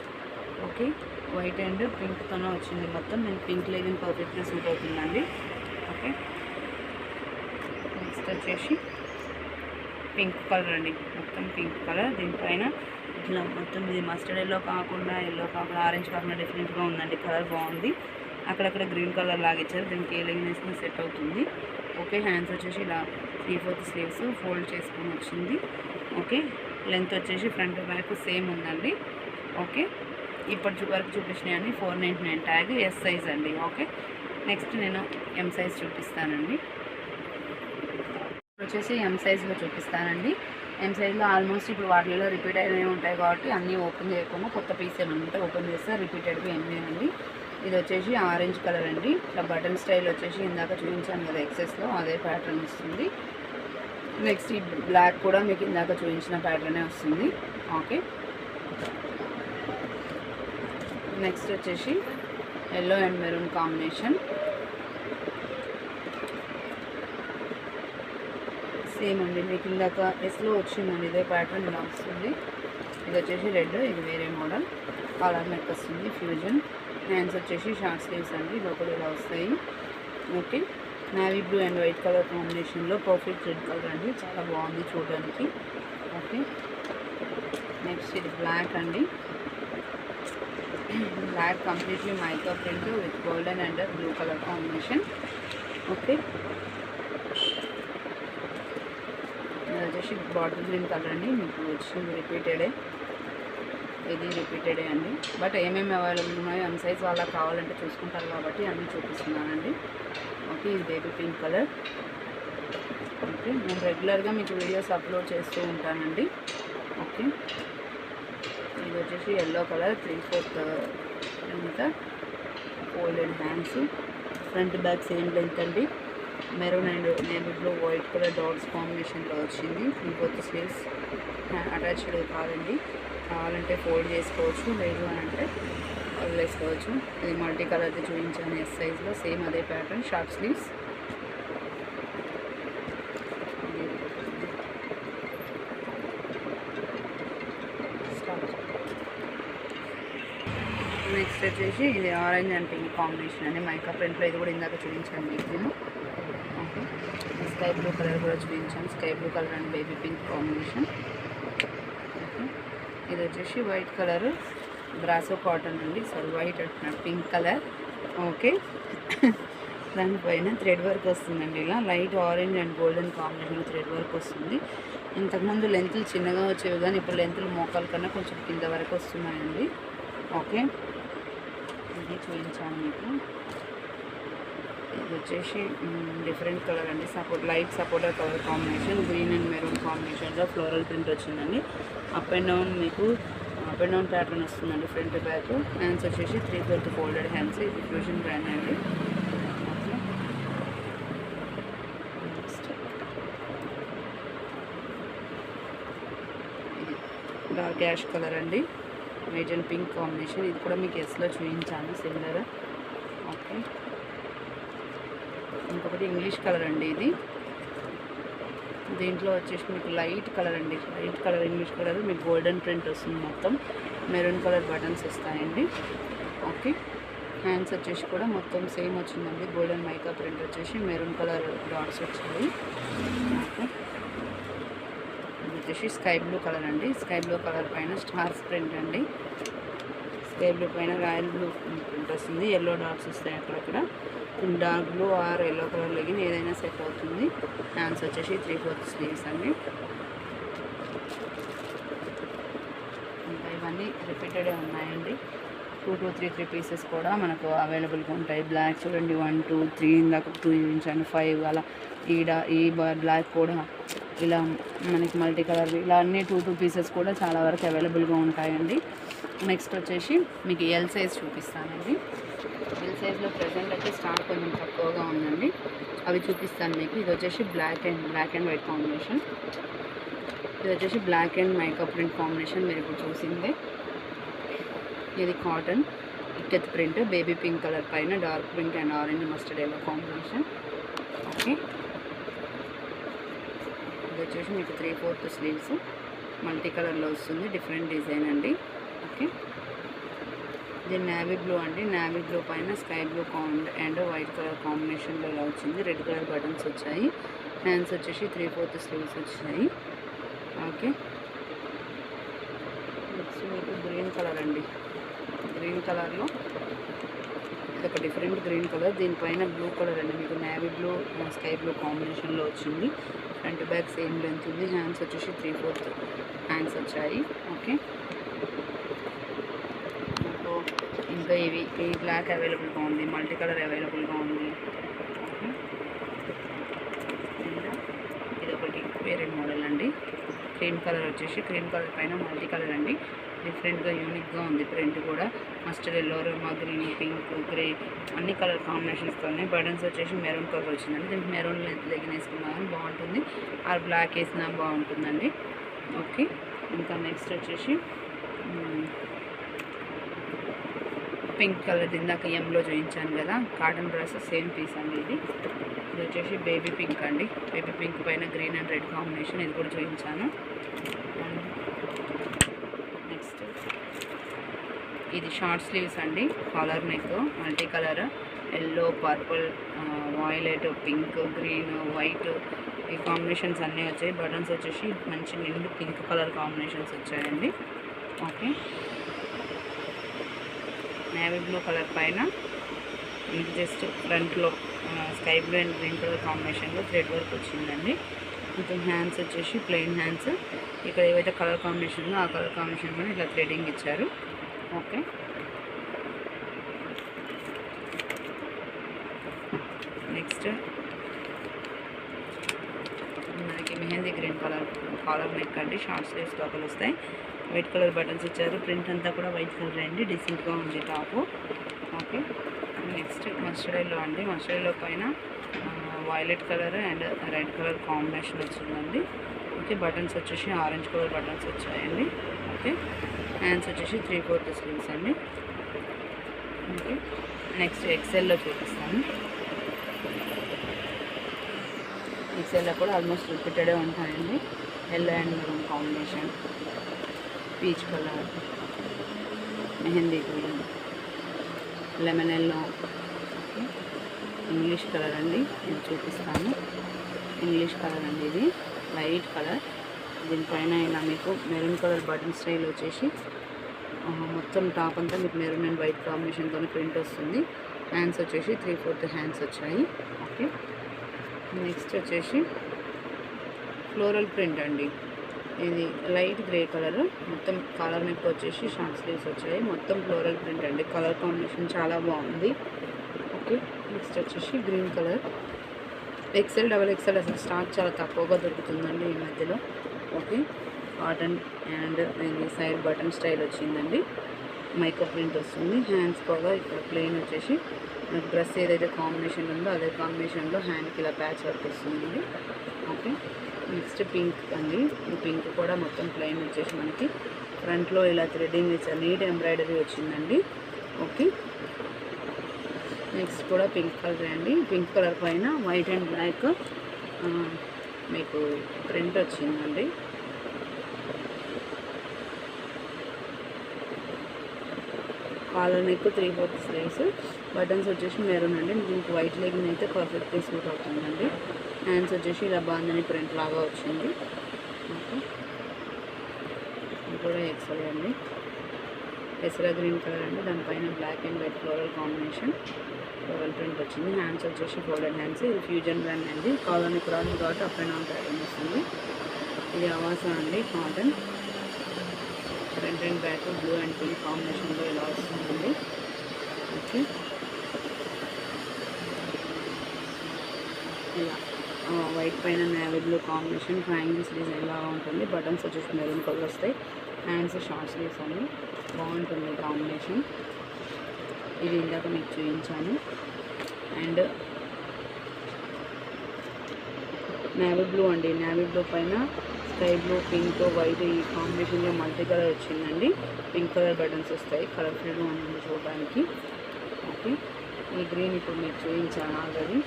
ఓకే, వైట్ అండ్ పింక్తోనే వచ్చింది మొత్తం. నేను పింక్ లెగిన్ పర్ఫెక్ట్గా సూట్ అవుతుందండి. ఓకే, నెక్స్ట్ వచ్చేసి పింక్ కలర్ అండి, మొత్తం పింక్ కలర్. దీనిపైన ఇట్లా మొత్తం ఇది మస్టర్డ్ ఎల్లో కాకుండా ఆరెంజ్ కాకుండా డిఫరెంట్గా ఉందండి. కలర్ బాగుంది. అక్కడక్కడ గ్రీన్ కలర్ లాగా ఇచ్చారు. దీనికి ఏ లెగిన్ వేసినా సెట్ అవుతుంది. ఓకే, హ్యాండ్స్ వచ్చేసి ఇలా 3/4 స్లీవ్స్ ఫోల్డ్ చేసుకొని వచ్చింది. ఓకే, లెంత్ వచ్చేసి ఫ్రంట్ బ్యాక్ సేమ్ ఉందండి. ఓకే, ఇప్పటి వరకు చూపించినాయండి 499 ట్యాగ్, ఎస్ సైజ్ అండి. ఓకే, నెక్స్ట్ నేను ఎం సైజ్ చూపిస్తానండి. వచ్చేసి ఎం సైజ్లో చూపిస్తానండి. ఎం సైజ్లో ఆల్మోస్ట్ ఇప్పుడు వాటిలో రిపీట్ అయినవి ఉంటాయి కాబట్టి అన్నీ ఓపెన్ చేయకుండా కొత్త పీస్ ఏమైనా ఉంటే ఓపెన్ చేస్తే రిపీటెడ్గా అండి. ఇది వచ్చేసి ఆరెంజ్ కలర్ అండి. ఇట్లా బటన్ స్టైల్ వచ్చేసి ఇందాక చూపించాను కదా ఎక్సెస్లో, అదే ప్యాటర్న్ వస్తుంది. నెక్స్ట్ ఈ బ్లాక్ కూడా మీకు ఇందాక చూపించిన ప్యాటర్నే వస్తుంది. ఓకే, నెక్స్ట్ వచ్చేసి yellow and maroon combination, same అండి. మీకు ఇందాక ఎస్లో వచ్చిందండి, ఇదే ప్యాటర్న్ ఇలా వస్తుంది. ఇది వచ్చేసి రెడ్, ఇది వేరే మోడల్. కాలర్ నెక్ వస్తుంది, ఫ్యూజన్. హ్యాండ్స్ వచ్చేసి షార్ట్ స్లీవ్స్ అండి, లోపల ఇలా వస్తాయి. Okay, navy blue and white colour కాంబినేషన్లో పర్ఫెక్ట్ రెడ్ కలర్ అండి, చాలా బాగుంది చూడడానికి. ఓకే, నెక్స్ట్ ఇది బ్లాక్ అండి. Black completely mica print with golden and blue colour combination. Okay, ఇది వచ్చేసి బాటిల్ గ్రీన్ కలర్ అండి. మీకు వచ్చింది రిపీటెడే, ఇది రిపీటెడే అండి. బట్ ఏమేమి అవైలబుల్ ఉన్నాయో ఎం సైజ్ వాళ్ళకి కావాలంటే చూసుకుంటారు కాబట్టి అన్నీ చూపిస్తున్నానండి. ఓకే, ఇది బేబీ పింక్ కలర్. ఓకే, నేను రెగ్యులర్గా మీకు వీడియోస్ అప్లోడ్ చేస్తూ ఉంటానండి. ఓకే, ఇది వచ్చేసి yellow colour, 3/4 length, folded hands, front back same length అండి. Maroon and navy blue white colour dots కాంబినేషన్లో వచ్చింది. 3/4 స్లీవ్స్ అటాచ్డ్ కాదండి, కావాలంటే ఫోల్డ్ చేసుకోవచ్చు, లేదు అని అంటే వదిలేసుకోవచ్చు. ఇది మల్టీ కలర్ది చూపించాను ఎస్ సైజ్లో, సేమ్ అదే ప్యాటర్న్, షార్ట్ స్లీవ్స్. నెక్స్ట్ వచ్చేసి ఇది ఆరెంజ్ అండ్ పింక్ కాంబినేషన్ అండి, మైకా ప్రింట్లో. ఇది కూడా ఇందాక చూపించాను మీకు నేను. ఓకే, స్కై బ్లూ కలర్ కూడా చూపించాను, sky blue colour and baby pink combination. Okay, ఇది వచ్చేసి వైట్ కలర్ బ్రాసో కాటన్ అండి, సారీ వైట్ అంటున్నాను, పింక్ కలర్. ఓకే, దానిపైన థ్రెడ్ వర్క్ వస్తుందండి, ఇలా light orange and golden combination thread work వస్తుంది. ఇంతకుముందు లెంతులు చిన్నగా వచ్చేవి కానీ ఇప్పుడు లెంతులు మోకాల కన్నా కొంచెం కింద వరకు వస్తున్నాయండి. ఓకే, ఇది చూపించాను మీకు. ఇది వచ్చేసి డిఫరెంట్ కలర్ అండి, light supporter colour combination, green and maroon కాంబినేషన్లో ఫ్లోరల్ ప్రింట్ వచ్చిందండి. అప్ అండ్ డౌన్ ప్యాటర్న్ వస్తుందండి ఫ్రంట్ బ్యాక్. హ్యాండ్స్ వచ్చేసి 3/4 ఫోల్డెడ్ హ్యాండ్స్, ఇది ఫ్యూజన్ బ్రాండ్ అండి. డార్క్ యాష్ కలర్ అండి, వైట్ అండ్ పింక్ కాంబినేషన్. ఇది కూడా మీకు ఎస్లో చూపించాను సిమిలర్. ఓకే, ఇంకొకటి ఇంగ్లీష్ కలర్ అండి. ఇది దీంట్లో వచ్చేసి మీకు లైట్ కలర్ అండి, లైట్ కలర్ ఇంగ్లీష్ కలర్, మీకు గోల్డెన్ ప్రింట్ వస్తుంది, మొత్తం మెరూన్ కలర్ బటన్స్ వస్తాయండి. ఓకే, హ్యాండ్స్ వచ్చేసి కూడా మొత్తం సేమ్ వచ్చిందండి, గోల్డెన్ మైకా ప్రింట్ వచ్చేసి మెరూన్ కలర్ డాట్స్ వచ్చాయి. ఓకే, ఇది వచ్చేసి స్కై బ్లూ కలర్ అండి, స్కై బ్లూ కలర్ పైన స్టార్స్ ప్రింట్ అండి. స్కై బ్లూ పైన రాయల్ బ్లూ ప్రింట్ వస్తుంది, ఎల్లో డాట్స్ వస్తాయి అక్కడక్కడ. Dark blue or yellow colour legging ఏదైనా సెట్ అవుతుంది. హ్యాండ్స్ వచ్చేసి 3/4 స్లీవ్స్ అండి. ఇంకా ఇవన్నీ రిపీటెడే ఉన్నాయండి. 2 to 3 పీసెస్ కూడా మనకు అవైలబుల్గా ఉంటాయి. బ్లాక్ చూడండి 1 2 3, ఇందాక 2 చూపించాను, 5 అలా. ఈ బ్లాక్ కూడా ఇలా మనకి మల్టీ కలర్, ఇలా అన్ని 2 పీసెస్ కూడా చాలా వరకు అవైలబుల్గా ఉంటాయండి. నెక్స్ట్ వచ్చేసి మీకు ఎల్ సైజ్ చూపిస్తానండి. ఎల్ సైజ్లో ప్రజెంట్ అయితే స్టాక్ కొంచెం తక్కువగా ఉందండి, అవి చూపిస్తాను మీకు. ఇది వచ్చేసి బ్లాక్ అండ్ వైట్ కాంబినేషన్. ఇది వచ్చేసి black and mica print combination, మీరు ఇప్పుడు చూసిందే. ఇది cotton ikat print, baby pink colour పైన dark pink and orange mustard yellow combination. Okay, ఇది వచ్చేసి మీకు 3/4 స్లీవ్స్ మల్టీ కలర్లో వస్తుంది, డిఫరెంట్ డిజైన్ అండి. ఓకే, ఇది నేవీ బ్లూ అండి, నేవీ బ్లూ పైన sky blue and white colour కాంబినేషన్లో ఇలా వచ్చింది. రెడ్ కలర్ బటన్స్ వచ్చాయి. హ్యాండ్స్ వచ్చేసి 3/4 స్లీవ్స్ వచ్చాయి. ఓకే. నెక్స్ట్ మీకు గ్రీన్ కలర్ అండి. గ్రీన్ కలర్లో ఇదొక డిఫరెంట్ గ్రీన్ కలర్, దీనిపైన బ్లూ కలర్ అండి. మీకు నేవీ బ్లూ స్కై బ్లూ కాంబినేషన్లో వచ్చింది. ఫ్రంట్ బ్యాక్ సేమ్ లెంత్ ఉంది. హ్యాండ్స్ వచ్చేసి 3/4 హ్యాండ్స్ వచ్చాయి. ఓకే. ఇంకా ఈ బ్లాక్ అవైలబుల్గా ఉంది, మల్టీ కలర్ అవైలబుల్గా ఉంది. ఓకే. ఇది ఒకటి వేరే మోడల్ అండి. క్రీమ్ కలర్ వచ్చేసి క్రీమ్ కలర్ పైన మల్టీ కలర్ అండి. డిఫరెంట్గా యూనిక్గా ఉంది. ప్రింట్ కూడా మస్టర్డ్ ఎల్లో, రోమా గ్రీన్, పింక్, గ్రే అన్ని కలర్ కాంబినేషన్స్తో ఉన్నాయి. బటన్స్ వచ్చేసి మెరూన్ కలర్ వచ్చిందండి. దీనికి మెరూన్ లెగ్గిన్ వేసుకున్నా కానీ బాగుంటుంది, ఆ బ్లాక్ వేసినా బాగుంటుందండి. ఓకే. ఇంకా నెక్స్ట్ వచ్చేసి పింక్ కలర్, ఇందాక ఎంలో చూపించాను కదా, కాటన్ డ్రెస్ సేమ్ పీస్ అండి. ఇది వచ్చేసి బేబీ పింక్ అండి. బేబీ పింక్ పైన గ్రీన్ అండ్ రెడ్ కాంబినేషన్, ఇది కూడా చూపించాను. నెక్స్ట్ ఇది షార్ట్ స్లీవ్స్ అండి, collar neck, multi colour, yellow, purple, violet, pink, green, white ఈ కాంబినేషన్స్ అన్నీ వచ్చాయి. బటన్స్ వచ్చేసి మంచి నిండు పింక్ కలర్ కాంబినేషన్స్ వచ్చాయండి. ఓకే. నేవీ బ్లూ కలర్ పైన మీకు జస్ట్ ఫ్రంట్లో sky blue and green colour కాంబినేషన్లో థ్రెడ్ వర్క్ వచ్చిందండి. ఇంకా హ్యాండ్స్ వచ్చేసి ప్లెయిన్ హ్యాండ్స్, ఇక్కడ ఏవైతే కలర్ కాంబినేషన్ ఉందో ఆ కలర్ కాంబినేషన్లో ఇట్లా థ్రెడింగ్ ఇచ్చారు. ఓకే. నెక్స్ట్ మనకి మెహందీ గ్రీన్ కాలర్ నెక్ అండి. షార్ట్ స్లీవ్స్ లోపల వస్తాయి. వైట్ కలర్ బటన్స్ ఇచ్చారు. ప్రింట్ అంతా కూడా వైట్ కలర్ అండి. డీసెంట్గా ఉంది top. Okay. Next mustard yellow అండి. మస్టర్డ్ ఎల్లో పైన violet colour and red colour combination వచ్చిందండి. ఓకే. బటన్స్ వచ్చేసి ఆరెంజ్ కలర్ బటన్స్ వచ్చాయండి. ఓకే. హ్యాండ్స్ వచ్చేసి 3/4 స్లీవ్స్ అండి. ఓకే. నెక్స్ట్ ఎక్సెల్లో చూపిస్తాను. ఎక్సెల్లో కూడా ఆల్మోస్ట్ రిపీటెడే ఉంటాయండి. Yellow and maroon combination, peach colour, mehndi green, lemon yellow, English colour అండి. ఇది చూపిస్తాను. ఇంగ్లీష్ కలర్ అండి. ఇది లైట్ కలర్. దీనిపైన ఇలా మీకు మెరూన్ కలర్ బటన్ స్టైల్ వచ్చేసి మొత్తం టాప్ అంతా మీకు మెరూన్ అండ్ వైట్ కాంబినేషన్తో ప్రింట్ వస్తుంది. హ్యాండ్స్ వచ్చేసి 3/4 హ్యాండ్స్ వచ్చాయి. ఓకే. నెక్స్ట్ వచ్చేసి ఫ్లోరల్ ప్రింట్ అండి. ఇది లైట్ గ్రే కలర్, మొత్తం కాలర్ నెక్ వచ్చేసి షార్ట్ స్లీవ్స్ వచ్చాయి. మొత్తం ఫ్లోరల్ ప్రింట్ అండి. కలర్ కాంబినేషన్ చాలా బాగుంది. ఓకే. నెక్స్ట్ వచ్చేసి green colour. XL, double XL అసలు స్టాక్ చాలా తక్కువగా దొరుకుతుందండి ఈ మధ్యలో. ఓకే. కాటన్ అండ్ ఇది సైడ్ బటన్ స్టైల్ వచ్చిందండి. మైకో ప్రింట్ వస్తుంది. హ్యాండ్స్ కూడా ఇక్కడ ప్లెయిన్ వచ్చేసి మనకు డ్రెస్ ఏదైతే కాంబినేషన్ ఉందో అదే కాంబినేషన్లో హ్యాండ్కి ఇలా ప్యాచ్ వర్క్ వస్తుందండి. ఓకే. నెక్స్ట్ పింక్ అండి. ఈ పింక్ కూడా మొత్తం ప్లెయిన్ వచ్చేసి మనకి ఫ్రంట్లో ఇలా థ్రెడ్డింగ్ ఇచ్చారు. నీట్ ఎంబ్రాయిడరీ వచ్చిందండి. ఓకే. నెక్స్ట్ కూడా పింక్ కలర్ అండి. పింక్ కలర్ పైన వైట్ అండ్ బ్లాక్ మీకు ప్రింట్ వచ్చిందండి. Caller neck 3/4 sleeves. బటన్స్ వచ్చేసి మెరూన్ అండి. దీనికి వైట్ లెగ్గిన్ అయితే పర్ఫెక్ట్గా సూట్ అవుతుందండి. హ్యాండ్స్ వచ్చేసి ఇలా బాందని ప్రింట్ లాగా వచ్చింది. ఓకే. ఇది కూడా ఎక్సెల్ అండి. ఎసరా గ్రీన్ కలర్ అండి. దానిపైన black and white floral combination, floral print వచ్చింది. హ్యాండ్స్ వచ్చేసి ఫోల్డెడ్ హ్యాండ్స్. ఇది ఫ్యూజన్ బ్రాండ్ అండి. కాలర్ నెక్ రాదు కాబట్టి అప్ అండ్ డౌన్ ప్యాటర్న్ వస్తుంది. ఇది అవాసా అండి, cotton. Front and back blue and pink కాంబినేషన్లో ఇలా వస్తుందండి. ఓకే. ఇలా వైట్ పైన navy blue combination triangles design లాగా ఉంటుంది. బటన్స్ వచ్చేసి మెరూన్ కలర్ వస్తాయి. హ్యాండ్స్ షార్ట్ స్లీవ్స్ అండి. బాగుంటుంది కాంబినేషన్. ఇది ఇందాక మీకు చూపించాను. అండ్ నేవీ బ్లూ అండి. నేవీ బ్లూ పైన స్కై బ్లూ, పింక్, వైట్ ఈ కాంబినేషన్లో మల్టీ కలర్ వచ్చిందండి. పింక్ కలర్ బటన్స్ వస్తాయి. కలర్ఫుల్గా ఉంటుంది చూడడానికి. ఓకే. ఈ గ్రీన్ ఇప్పుడు మీకు చూపించాను ఆల్రెడీ.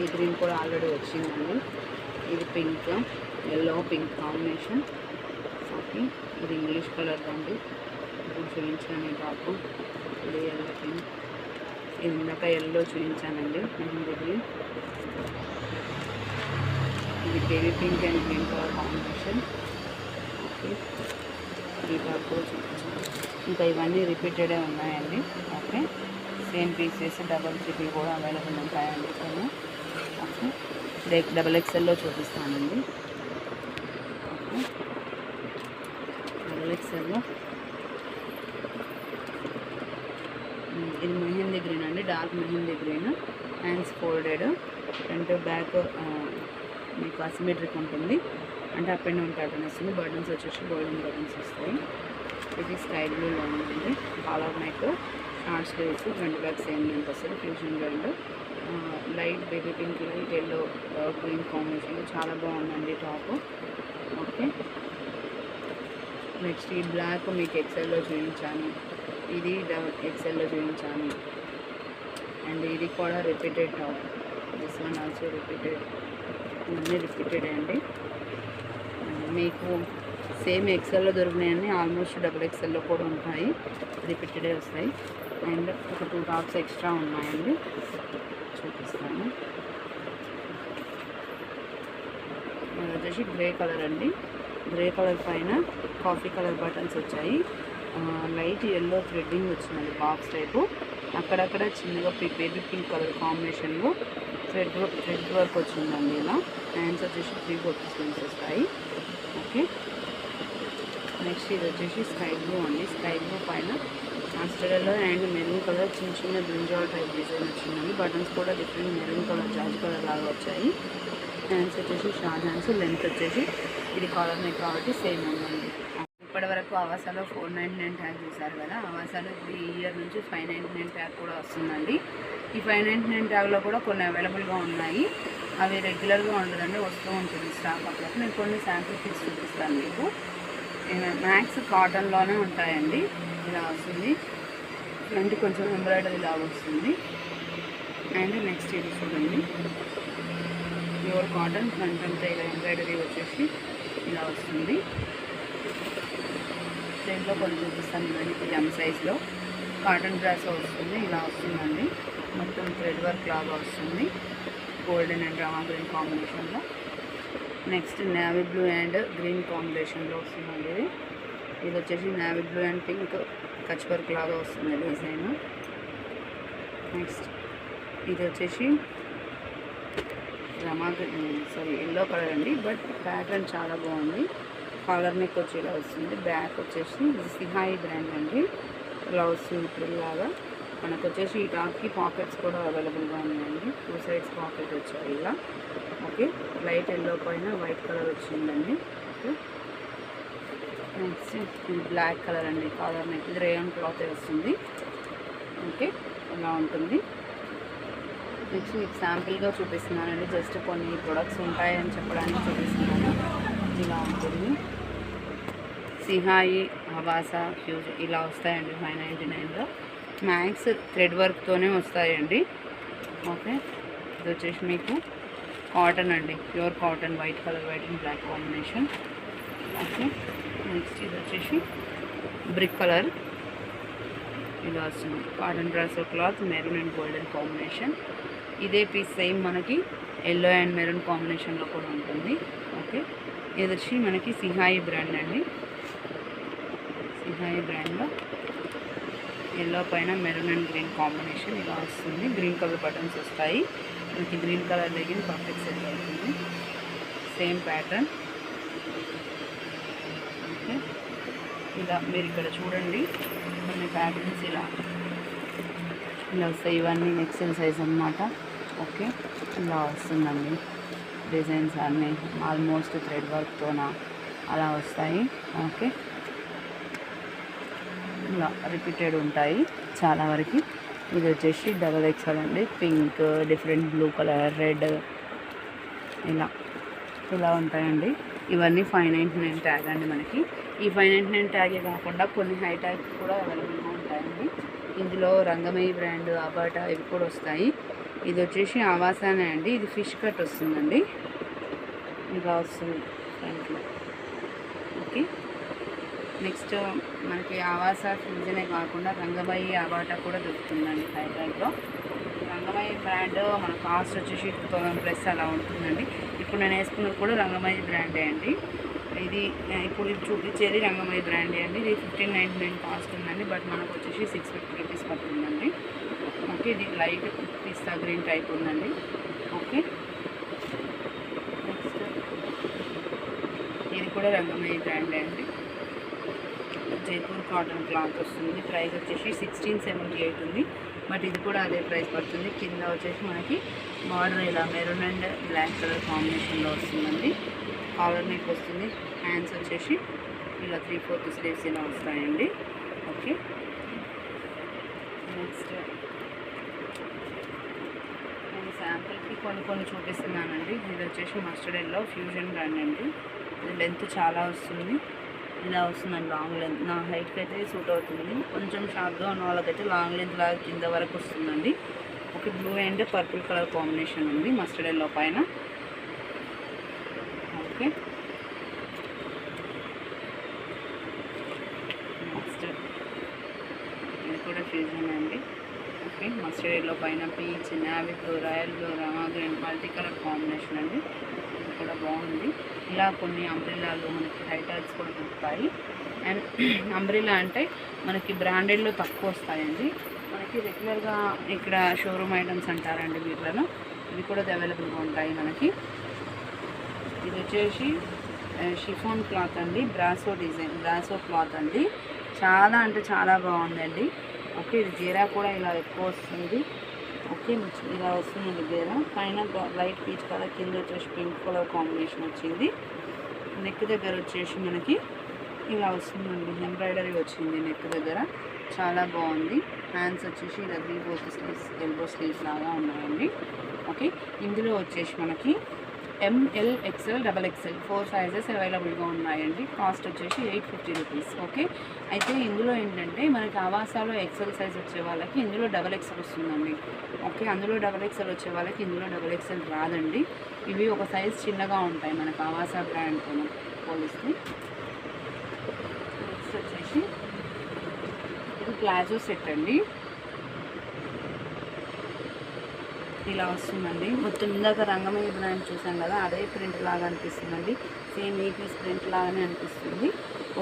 ఈ గ్రీన్ కూడా ఆల్రెడీ వచ్చిందండి. ఇది pink, yellow, pink combination. Okay. ఇది ఇంగ్లీష్ కలర్ అండి. ఇప్పుడు చూపించాను ఈ టాప్. ఇది ఎల్లో పింక్. ఇది ఇందాక ఎల్లో చూపించానండి, మెహందీ గ్రీన్. ఇది baby pink and green colour combination. Okay, ఈ టాప్ కూడా చూపించాను. ఇంకా ఇవన్నీ రిపీటెడే ఉన్నాయండి. Okay, same pieces double triple కూడా అవైలబుల్ ఉంటాయండి కొన్ని. ఓకే, డబల్ ఎక్స్ఎల్లో చూపిస్తానండి. ఓకే, డబల్ ఎక్స్ఎల్లో ఇది మెహందీ గ్రీన్ అండి, dark mehndi green. Hands folded, front back మీకు అసిమెట్రిక్ ఉంటుంది, అంటే అప్ అండ్ డౌన్ ప్యాటర్న్ వస్తుంది. బటన్స్ వచ్చేసి గోల్డెన్ బటన్స్ వస్తాయి. ఇది స్కై బ్లూలో ఉందండి, collar neck, short sleeves, front back same length వస్తుంది. Fusion brand, light baby pink, light yellow, green combination చాలా బాగుందండి టాప్. ఓకే, నెక్స్ట్ ఈ బ్లాక్ మీకు ఎక్సెల్లో చూపించాను, ఇది ఎక్సెల్లో చూపించాను. అండ్ ఇది కూడా repeated top, this one also repeated, ఇవన్నీ రిపీటెడ్ అండి. మీకు సేమ్ ఎక్సెల్లో దొరికినాయని ఆల్మోస్ట్ డబుల్ ఎక్సెల్లో కూడా ఉంటాయి, రిపీటెడే వస్తాయి. అండ్ ఒక 2 టాప్స్ ఎక్స్ట్రా ఉన్నాయండి, చూపిస్తాను. ఇది వచ్చేసి గ్రే కలర్ అండి, గ్రే కలర్ పైన కాఫీ కలర్ బటన్స్ వచ్చాయి. లైట్ ఎల్లో థ్రెడ్డింగ్ వచ్చిందండి, బాక్స్ టైపు. అక్కడక్కడ చిన్నగా బేబీ పింక్ కలర్ కాంబినేషన్లో థ్రెడ్ వర్క్ వచ్చిందండి. ఇలా హ్యాండ్స్ వచ్చేసి 3/4 స్లీవ్స్ వస్తాయి. ఓకే, నెక్స్ట్ ఇది వచ్చేసి స్కై బ్లూ అండి, స్కై బ్లూ పైన మస్టర్డ్ అండ్ మెరూన్ కలర్ చిన్న చిన్న బ్రింజాల్ టైప్ డిజైన్ వచ్చిందండి. బటన్స్ కూడా different maroon colour, jazz colour లాగా వచ్చాయి. హ్యాండ్స్ వచ్చేసి షార్ట్ హ్యాండ్స్, లెంత్ వచ్చేసి ఇది కాలర్ నెక్ కాబట్టి సేమ్ ఉందండి. ఇప్పటి వరకు అవాసాలో 499 ట్యాగ్ చూసారు కదా, అవాసాలో ఇప్పుడు ఈ ఇయర్ నుంచి 599 ట్యాగ్ కూడా వస్తుందండి. ఈ 599 ట్యాగ్లో కూడా కొన్ని అవైలబుల్గా ఉన్నాయి, అవి రెగ్యులర్గా ఉండదండి, వస్తూ ఉంటుంది స్టాక్ అప్పుడు. నేను కొన్ని శాంపుల్ పిక్స్ చూపిస్తాను మీకు. మ్యాక్స్ కాటన్లోనే ఉంటాయండి, ఇలా వస్తుంది. ఫ్రంట్ కొంచెం ఎంబ్రాయిడరీ లాగా వస్తుంది. అండ్ నెక్స్ట్ ఇది చూడండి, ప్యూర్ కాటన్, ఫ్రంట్ అంతా ఇలా ఎంబ్రాయిడరీ వచ్చేసి ఇలా వస్తుంది. దీంట్లో కొన్ని చూపిస్తాను, ఇవన్నీ జమ్ సైజ్లో కాటన్ డ్రెస్ వస్తుంది, ఇలా వస్తుందండి. మొత్తం థ్రెడ్ వర్క్ లాగా వస్తుంది, గోల్డెన్ అండ్ రామా గ్రీన్ కాంబినేషన్లో. Next navy blue and green కాంబినేషన్లో వస్తుందండి. ఇది వచ్చేసి navy blue and pink Kutch work లాగా వస్తుంది డిజైన్. నెక్స్ట్ ఇది వచ్చేసి రమా ఎల్లో కలర్ అండి, బట్ ప్యాటర్న్ చాలా బాగుంది. కాలర్ నెక్ వచ్చి ఇలా వస్తుంది. బ్యాక్ వచ్చేసి సిహాయి బ్రాండ్ అండి, బ్లౌజ్ లాగా. మనకు వచ్చేసి ఈ టాప్కి పాకెట్స్ కూడా అవైలబుల్గా ఉన్నాయండి, 2 సైడ్స్ పాకెట్ వచ్చాయి ఇలా. ఓకే, లైట్ ఎల్లో పైన వైట్ కలర్ వచ్చిందండి. ఓకే, నెక్స్ట్ ఇది బ్లాక్ కలర్ అండి, కాలర్ నెక్, ఇది రేయన్ క్లాత్ వస్తుంది. ఓకే, ఇలా ఉంటుంది. నెక్స్ట్ మీకు శాంపిల్గా చూపిస్తున్నానండి, జస్ట్ కొన్ని ప్రొడక్ట్స్ ఉంటాయని చెప్పడానికి చూపిస్తున్నాను. ఇలా ఉంటుంది. సిహాయి, అవాసా, ఫ్యూజ్ ఇలా వస్తాయండి 599లో. మ్యాక్స్ థ్రెడ్ వర్క్తోనే వస్తాయండి. ఓకే, ఇది వచ్చేసి మీకు కాటన్ అండి, pure cotton, white colour, white and black combination. Okay, next ఇది వచ్చేసి బ్రిక్ కలర్, ఇలా వస్తుంది. Cotton dress cloth, maroon and golden combination. ఇదే పీస్ సేమ్ మనకి ఎల్లో అండ్ మెరూన్ కాంబినేషన్లో కూడా ఉంటుంది. ఓకే, ఇది వచ్చి మనకి సిహాయి బ్రాండ్ అండి, సిహాయి బ్రాండ్లో ఎల్లో పైన మెరూన్ అండ్ గ్రీన్ కాంబినేషన్ ఇలా వస్తుంది. గ్రీన్ కలర్ బటన్స్ వస్తాయి మనకి, green colour legging perfect set అవుతుంది, సేమ్ ప్యాటర్న్. ఓకే, ఇలా మీరు ఇక్కడ చూడండి, కొన్ని ప్యాటర్న్స్ ఇలా వస్తాయి. ఇవన్నీ ఎక్సెల్ సైజ్ అన్నమాట. ఓకే, ఇలా వస్తుందండి డిజైన్స్ అన్నీ, ఆల్మోస్ట్ థ్రెడ్ వర్క్తోన అలా వస్తాయి. ఓకే, ఇలా రిపీటెడ్ ఉంటాయి చాలా వరకు. ఇది వచ్చేసి డబల్ ఎక్స్ఎల్ అండి, pink, different blue colour, red, ఇలా ఉంటాయండి. ఇవన్నీ 599 ట్యాగ్ అండి మనకి. ఈ 599 ట్యాగే కాకుండా కొన్ని హై ట్యాగ్ కూడా అవైలబుల్గా ఉంటాయండి. ఇందులో రంగమయ్య బ్రాండ్, అబాటా ఇవి కూడా వస్తాయి. ఇది వచ్చేసి ఆవాసానే అండి, ఇది ఫిష్ కట్ వస్తుందండి, ఇలా వస్తుంది ఫ్రంట్లో. ఓకే, నెక్స్ట్ మనకి ఆవాసా ఫ్యూజనే కాకుండా రంగమయ్య, అబాటా కూడా దొరుకుతుందండి హై ట్యాగ్లో. రంగమయ్య బ్రాండ్ మన కాస్ట్ వచ్చేసి 2000+ అలా ఉంటుందండి. ఇప్పుడు నేను వేసుకున్నది కూడా రంగమయ్య బ్రాండే అండి. ఇది ఇప్పుడు ఇది చూపించేది రంగమయ్య బ్రాండ్ అండి. ఇది 1599 కాస్ట్ ఉందండి, బట్ మనకు వచ్చేసి 650 రూపీస్ పడుతుందండి. ఓకే, ఇది లైట్ పిస్తా గ్రీన్ టైప్ ఉందండి. ఓకే, నెక్స్ట్ ఇది కూడా రంగమయ్య బ్రాండ్ అండి. జైపూర్ కాటన్ క్లాత్ వస్తుంది. ప్రైస్ వచ్చేసి 1678 ఉంది, బట్ ఇది కూడా అదే ప్రైస్ పడుతుంది. కింద వచ్చేసి మనకి బార్డర్ ఇలా మెరూన్ అండ్ బ్లాక్ కలర్ కాంబినేషన్లో వస్తుందండి. కాలర్ నెక్ వస్తుంది. హ్యాండ్స్ వచ్చేసి ఇలా 3/4 స్లీవ్స్ ఇలా వస్తాయండి. ఓకే, నెక్స్ట్ నేను శాంపుల్కి కొన్ని చూపిస్తున్నానండి. ఇది వచ్చేసి మస్టర్డ్ ఎల్లో ఫ్యూజన్ బ్రాండ్ అండి. ఇది లెంత్ చాలా వస్తుంది, ఇలా వస్తుందండి. లాంగ్ లెంత్ నా హైట్కి అయితే సూట్ అవుతుంది. కొంచెం షార్ట్గా ఉన్న వాళ్ళకైతే లాంగ్ లెంత్ లాగా కింద వరకు వస్తుందండి. Okay, blue and purple colour combination ఉంది మస్టర్డ్ ఎల్లో పైన. ఓకే, నెక్స్ట్ ఇది కూడా ఫ్యూజన్ అండి. ఓకే, మస్టర్డ్ ఎల్లో పైన peach, navy blue, royal blue, Rama green multi colour combination అండి. ఇది కూడా బాగుంది. ఇలా కొన్ని అంబ్రిల్లాలు మనకి హైటర్స్ కూడా దొరుకుతాయి. అండ్ అంబ్రిల్లా అంటే మనకి బ్రాండెడ్లో తక్కువ వస్తాయండి. మనకి రెగ్యులర్గా ఇక్కడ షోరూమ్ ఐటమ్స్ అంటారండి వీటిలో. ఇవి కూడా అవైలబుల్గా ఉంటాయి మనకి. ఇది వచ్చేసి షిఫాన్ క్లాత్ అండి, బ్రాసో డిజైన్, బ్రాసో క్లాత్ అండి. చాలా అంటే చాలా బాగుందండి. ఓకే, ఇది గేరా కూడా ఇలా ఎక్కువ వస్తుంది. ఓకే, ఇలా వస్తుందండి గేరా. పైన లైట్ పీచ్ కలర్, కింద వచ్చేసి పింక్ కలర్ కాంబినేషన్ వచ్చింది. నెక్ దగ్గర వచ్చేసి మనకి ఇలా వస్తుందండి, ఎంబ్రాయిడరీ వచ్చింది నెక్ దగ్గర. చాలా బాగుంది. హ్యాండ్స్ వచ్చేసి ఇలా 3/4 స్లీవ్స్, ఎల్బో స్లీవ్స్ లాగా ఉన్నాయండి. ఓకే, ఇందులో వచ్చేసి మనకి ML, XL, XXL 4 సైజెస్ అవైలబుల్గా ఉన్నాయండి. కాస్ట్ వచ్చేసి 850 రూపీస్. ఓకే, అయితే ఇందులో ఏంటంటే మనకి ఆవాసాలో XL సైజ్ వచ్చే వాళ్ళకి ఇందులో XXL వస్తుందండి. ఓకే, అందులో XXL వచ్చే వాళ్ళకి ఇందులో XXL రాదండి. ఇవి ఒక సైజ్ చిన్నగా ఉంటాయి మనకు ఆవాసా బ్రాండ్తో పోలిస్తే. నెక్స్ట్ వచ్చేసి ఇది ప్లాజో సెట్ అండి. ఇలా వస్తుందండి. మొత్తం ఇందాక రంగమయ్య బ్రాండ్ చూసాం కదా, అదే ప్రింట్ లాగా అనిపిస్తుందండి. సేమ్ ఈ పీస్ ప్రింట్ లాగానే అనిపిస్తుంది.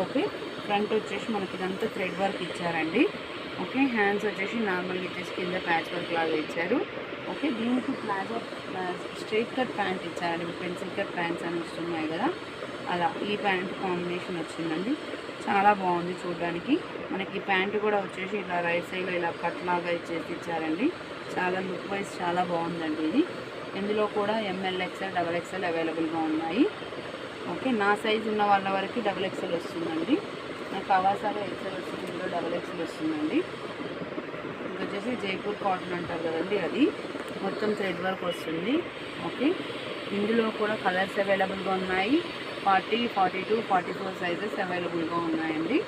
ఓకే, ఫ్రంట్ వచ్చేసి మనకి ఇదంతా థ్రెడ్ వర్క్ ఇచ్చారండి. ఓకే, హ్యాండ్స్ వచ్చేసి నార్మల్గా ఇచ్చేసి కింద ప్యాచ్ వర్క్ లాగా ఇచ్చారు. ఓకే, దీనికి ప్లాజో స్ట్రైట్ కట్ ప్యాంట్ ఇచ్చారండి. పెన్సిల్ కట్ ప్యాంట్స్ అని వస్తున్నాయి కదా, అలా ఈ ప్యాంట్ కాంబినేషన్ వచ్చిందండి. చాలా బాగుంది చూడడానికి. మనకి ప్యాంటు కూడా వచ్చేసి ఇలా రైట్ సైడ్లో ఇలా కట్ లాగా ఇచ్చారండి. చాలా లుక్ వైజ్ చాలా బాగుందండి ఇది. ఇందులో కూడా ML, XL, XXL అవైలబుల్గా ఉన్నాయి. ఓకే, నా సైజు ఉన్న వాళ్ళ వరకు XXL వస్తుందండి. నాకు కవాసాలో XL వస్తుంది, ఇందులో XXL వస్తుందండి. ఇంకొచ్చేసి జైపూర్ కాటన్ అంటారు కదండి, అది మొత్తం థ్రెడ్ వర్క్ వస్తుంది. ఓకే, ఇందులో కూడా కలర్స్ అవైలబుల్గా ఉన్నాయి. 40, 42, 44 సైజెస్ అవైలబుల్గా ఉన్నాయండి.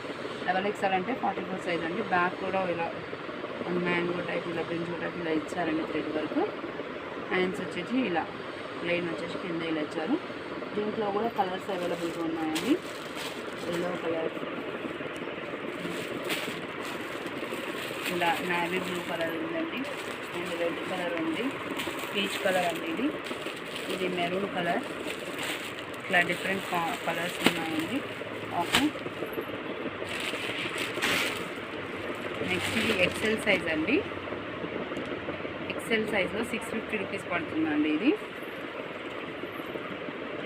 XXL అంటే 44 సైజ్ అండి. బ్యాక్ కూడా ఇలా మ్యాంగో టైప్, ఇలా బ్రింజో టైప్ ఇలా ఇచ్చారండి థ్రెడ్ వర్క్. హ్యాండ్స్ వచ్చేసి ఇలా ప్లెయిన్ వచ్చేసి కింద ఇలా ఇచ్చారు. దీంట్లో కూడా కలర్స్ అవైలబుల్గా ఉన్నాయండి. ఎల్లో కలర్, ఇలా నావీ బ్లూ కలర్ ఉందండి, అండ్ రెడ్ కలర్ ఉంది, పీచ్ కలర్ అండి, ఇది మెరూన్ కలర్. ఇట్లా డిఫరెంట్ కలర్స్ ఉన్నాయండి. ఓకే, నెక్స్ట్ ఇది XL సైజ్ అండి. XL సైజ్లో 650 రూపీస్ పడుతుందండి ఇది.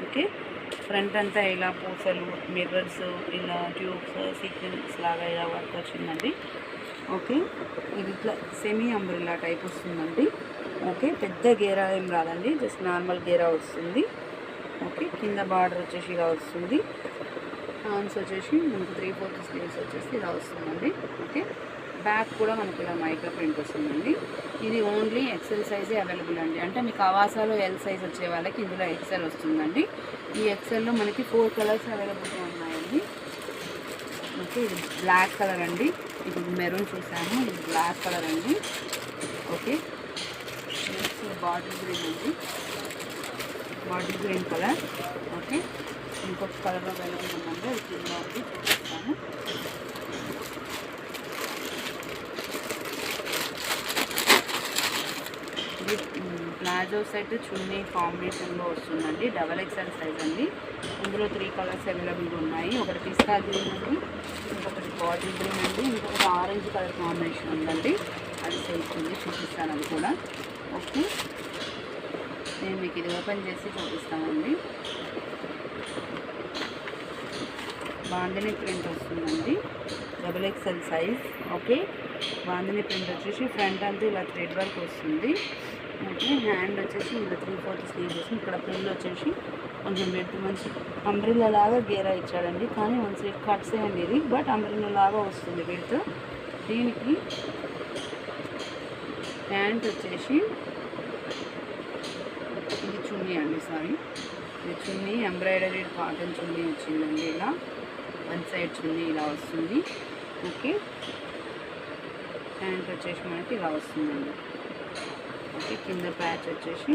ఓకే, ఫ్రంట్ అంతా ఇలా పూసలు, మిర్రర్స్, ఇలా ట్యూబ్స్, సీక్వెన్స్ లాగా ఇలా వర్క్ వచ్చిందండి. ఓకే, ఇది ఇట్లా సెమీ అంబ్రిల్లా టైప్ వస్తుందండి. ఓకే, పెద్ద గేరా ఏం రాదండి, జస్ట్ నార్మల్ గేరా వస్తుంది. ఓకే, కింద బార్డర్ వచ్చేసి ఇలా వస్తుంది. హ్యాండ్స్ వచ్చేసి మనకు 3/4 స్లీవ్స్ వచ్చేసి ఇలా వస్తుందండి. ఓకే, బ్యాక్ కూడా మనకి ఇలా మైక్రో ప్రింట్ వస్తుందండి. ఇది ఓన్లీ XL సైజే అవైలబుల్ అండి. అంటే మీకు అవాసాలో L సైజ్ వచ్చే వాళ్ళకి ఇందులో XL వస్తుందండి. ఈ XLలో మనకి 4 కలర్స్ అవైలబుల్గా ఉన్నాయండి. ఓకే, ఇది బ్లాక్ కలర్ అండి, ఇది మెరూన్ చూసాము, ఇది బ్లాక్ కలర్ అండి. ఓకే, నెక్స్ట్ బాటిల్ గ్రీన్ అండి, బాటిల్ గ్రీన్ కలర్. ఓకే, ఇంకొక కలర్ అవైలబుల్ ఉందండి, అది కింద ఉంది, చూపిస్తాను. ఇది ప్లాజో సెట్ చున్నీ కాంబినేషన్లో వస్తుందండి. XXL సైజ్ అండి. ఇందులో 3 కలర్స్ అవైలబుల్గా ఉన్నాయి. ఒకటి పిస్తా గ్రీన్ అండి, ఇంకొకటి బాటిల్ గ్రీన్ అండి, ఇంకొకటి ఆరెంజ్ కలర్ కాంబినేషన్ ఉందండి. అది సైజ్ ఉంది, చూపిస్తాను అది కూడా. ఓకే, నేను మీకు ఇది ఓపెన్ చేసి చూపిస్తానండి. బాందిని ప్రింట్ వస్తుందండి, XXL size. Okay, bandhani print వచ్చేసి ఫ్రంట్ అంతా ఇలా థ్రెడ్ వర్క్ వస్తుంది. ఓకే, హ్యాండ్ వచ్చేసి ఇలా 3/4 స్లీవ్ వస్తుంది. ఇక్కడ ప్రిల్ వచ్చేసి కొంచెం పెడితే మంచి అంబ్రిల్లా లాగా గేరా ఇచ్చాడండి, కానీ వన్ సైడ్ కట్సే అండి ఇది, బట్ అంబ్రిల్లా లాగా వస్తుంది పెడితే. దీనికి ప్యాంట్ వచ్చేసి ఇది చున్నీ అండి, సారీ ఇది చున్నీ ఎంబ్రాయిడరీ కాటన్ చున్నీ వచ్చిందండి. ఇలా వన్ సైడ్ చున్నీ ఇలా వస్తుంది. ఓకే, ప్యాంట్ వచ్చేసి మనకి ఇలా వస్తుందండి. ఓకే, కింద ప్యాచ్ వచ్చేసి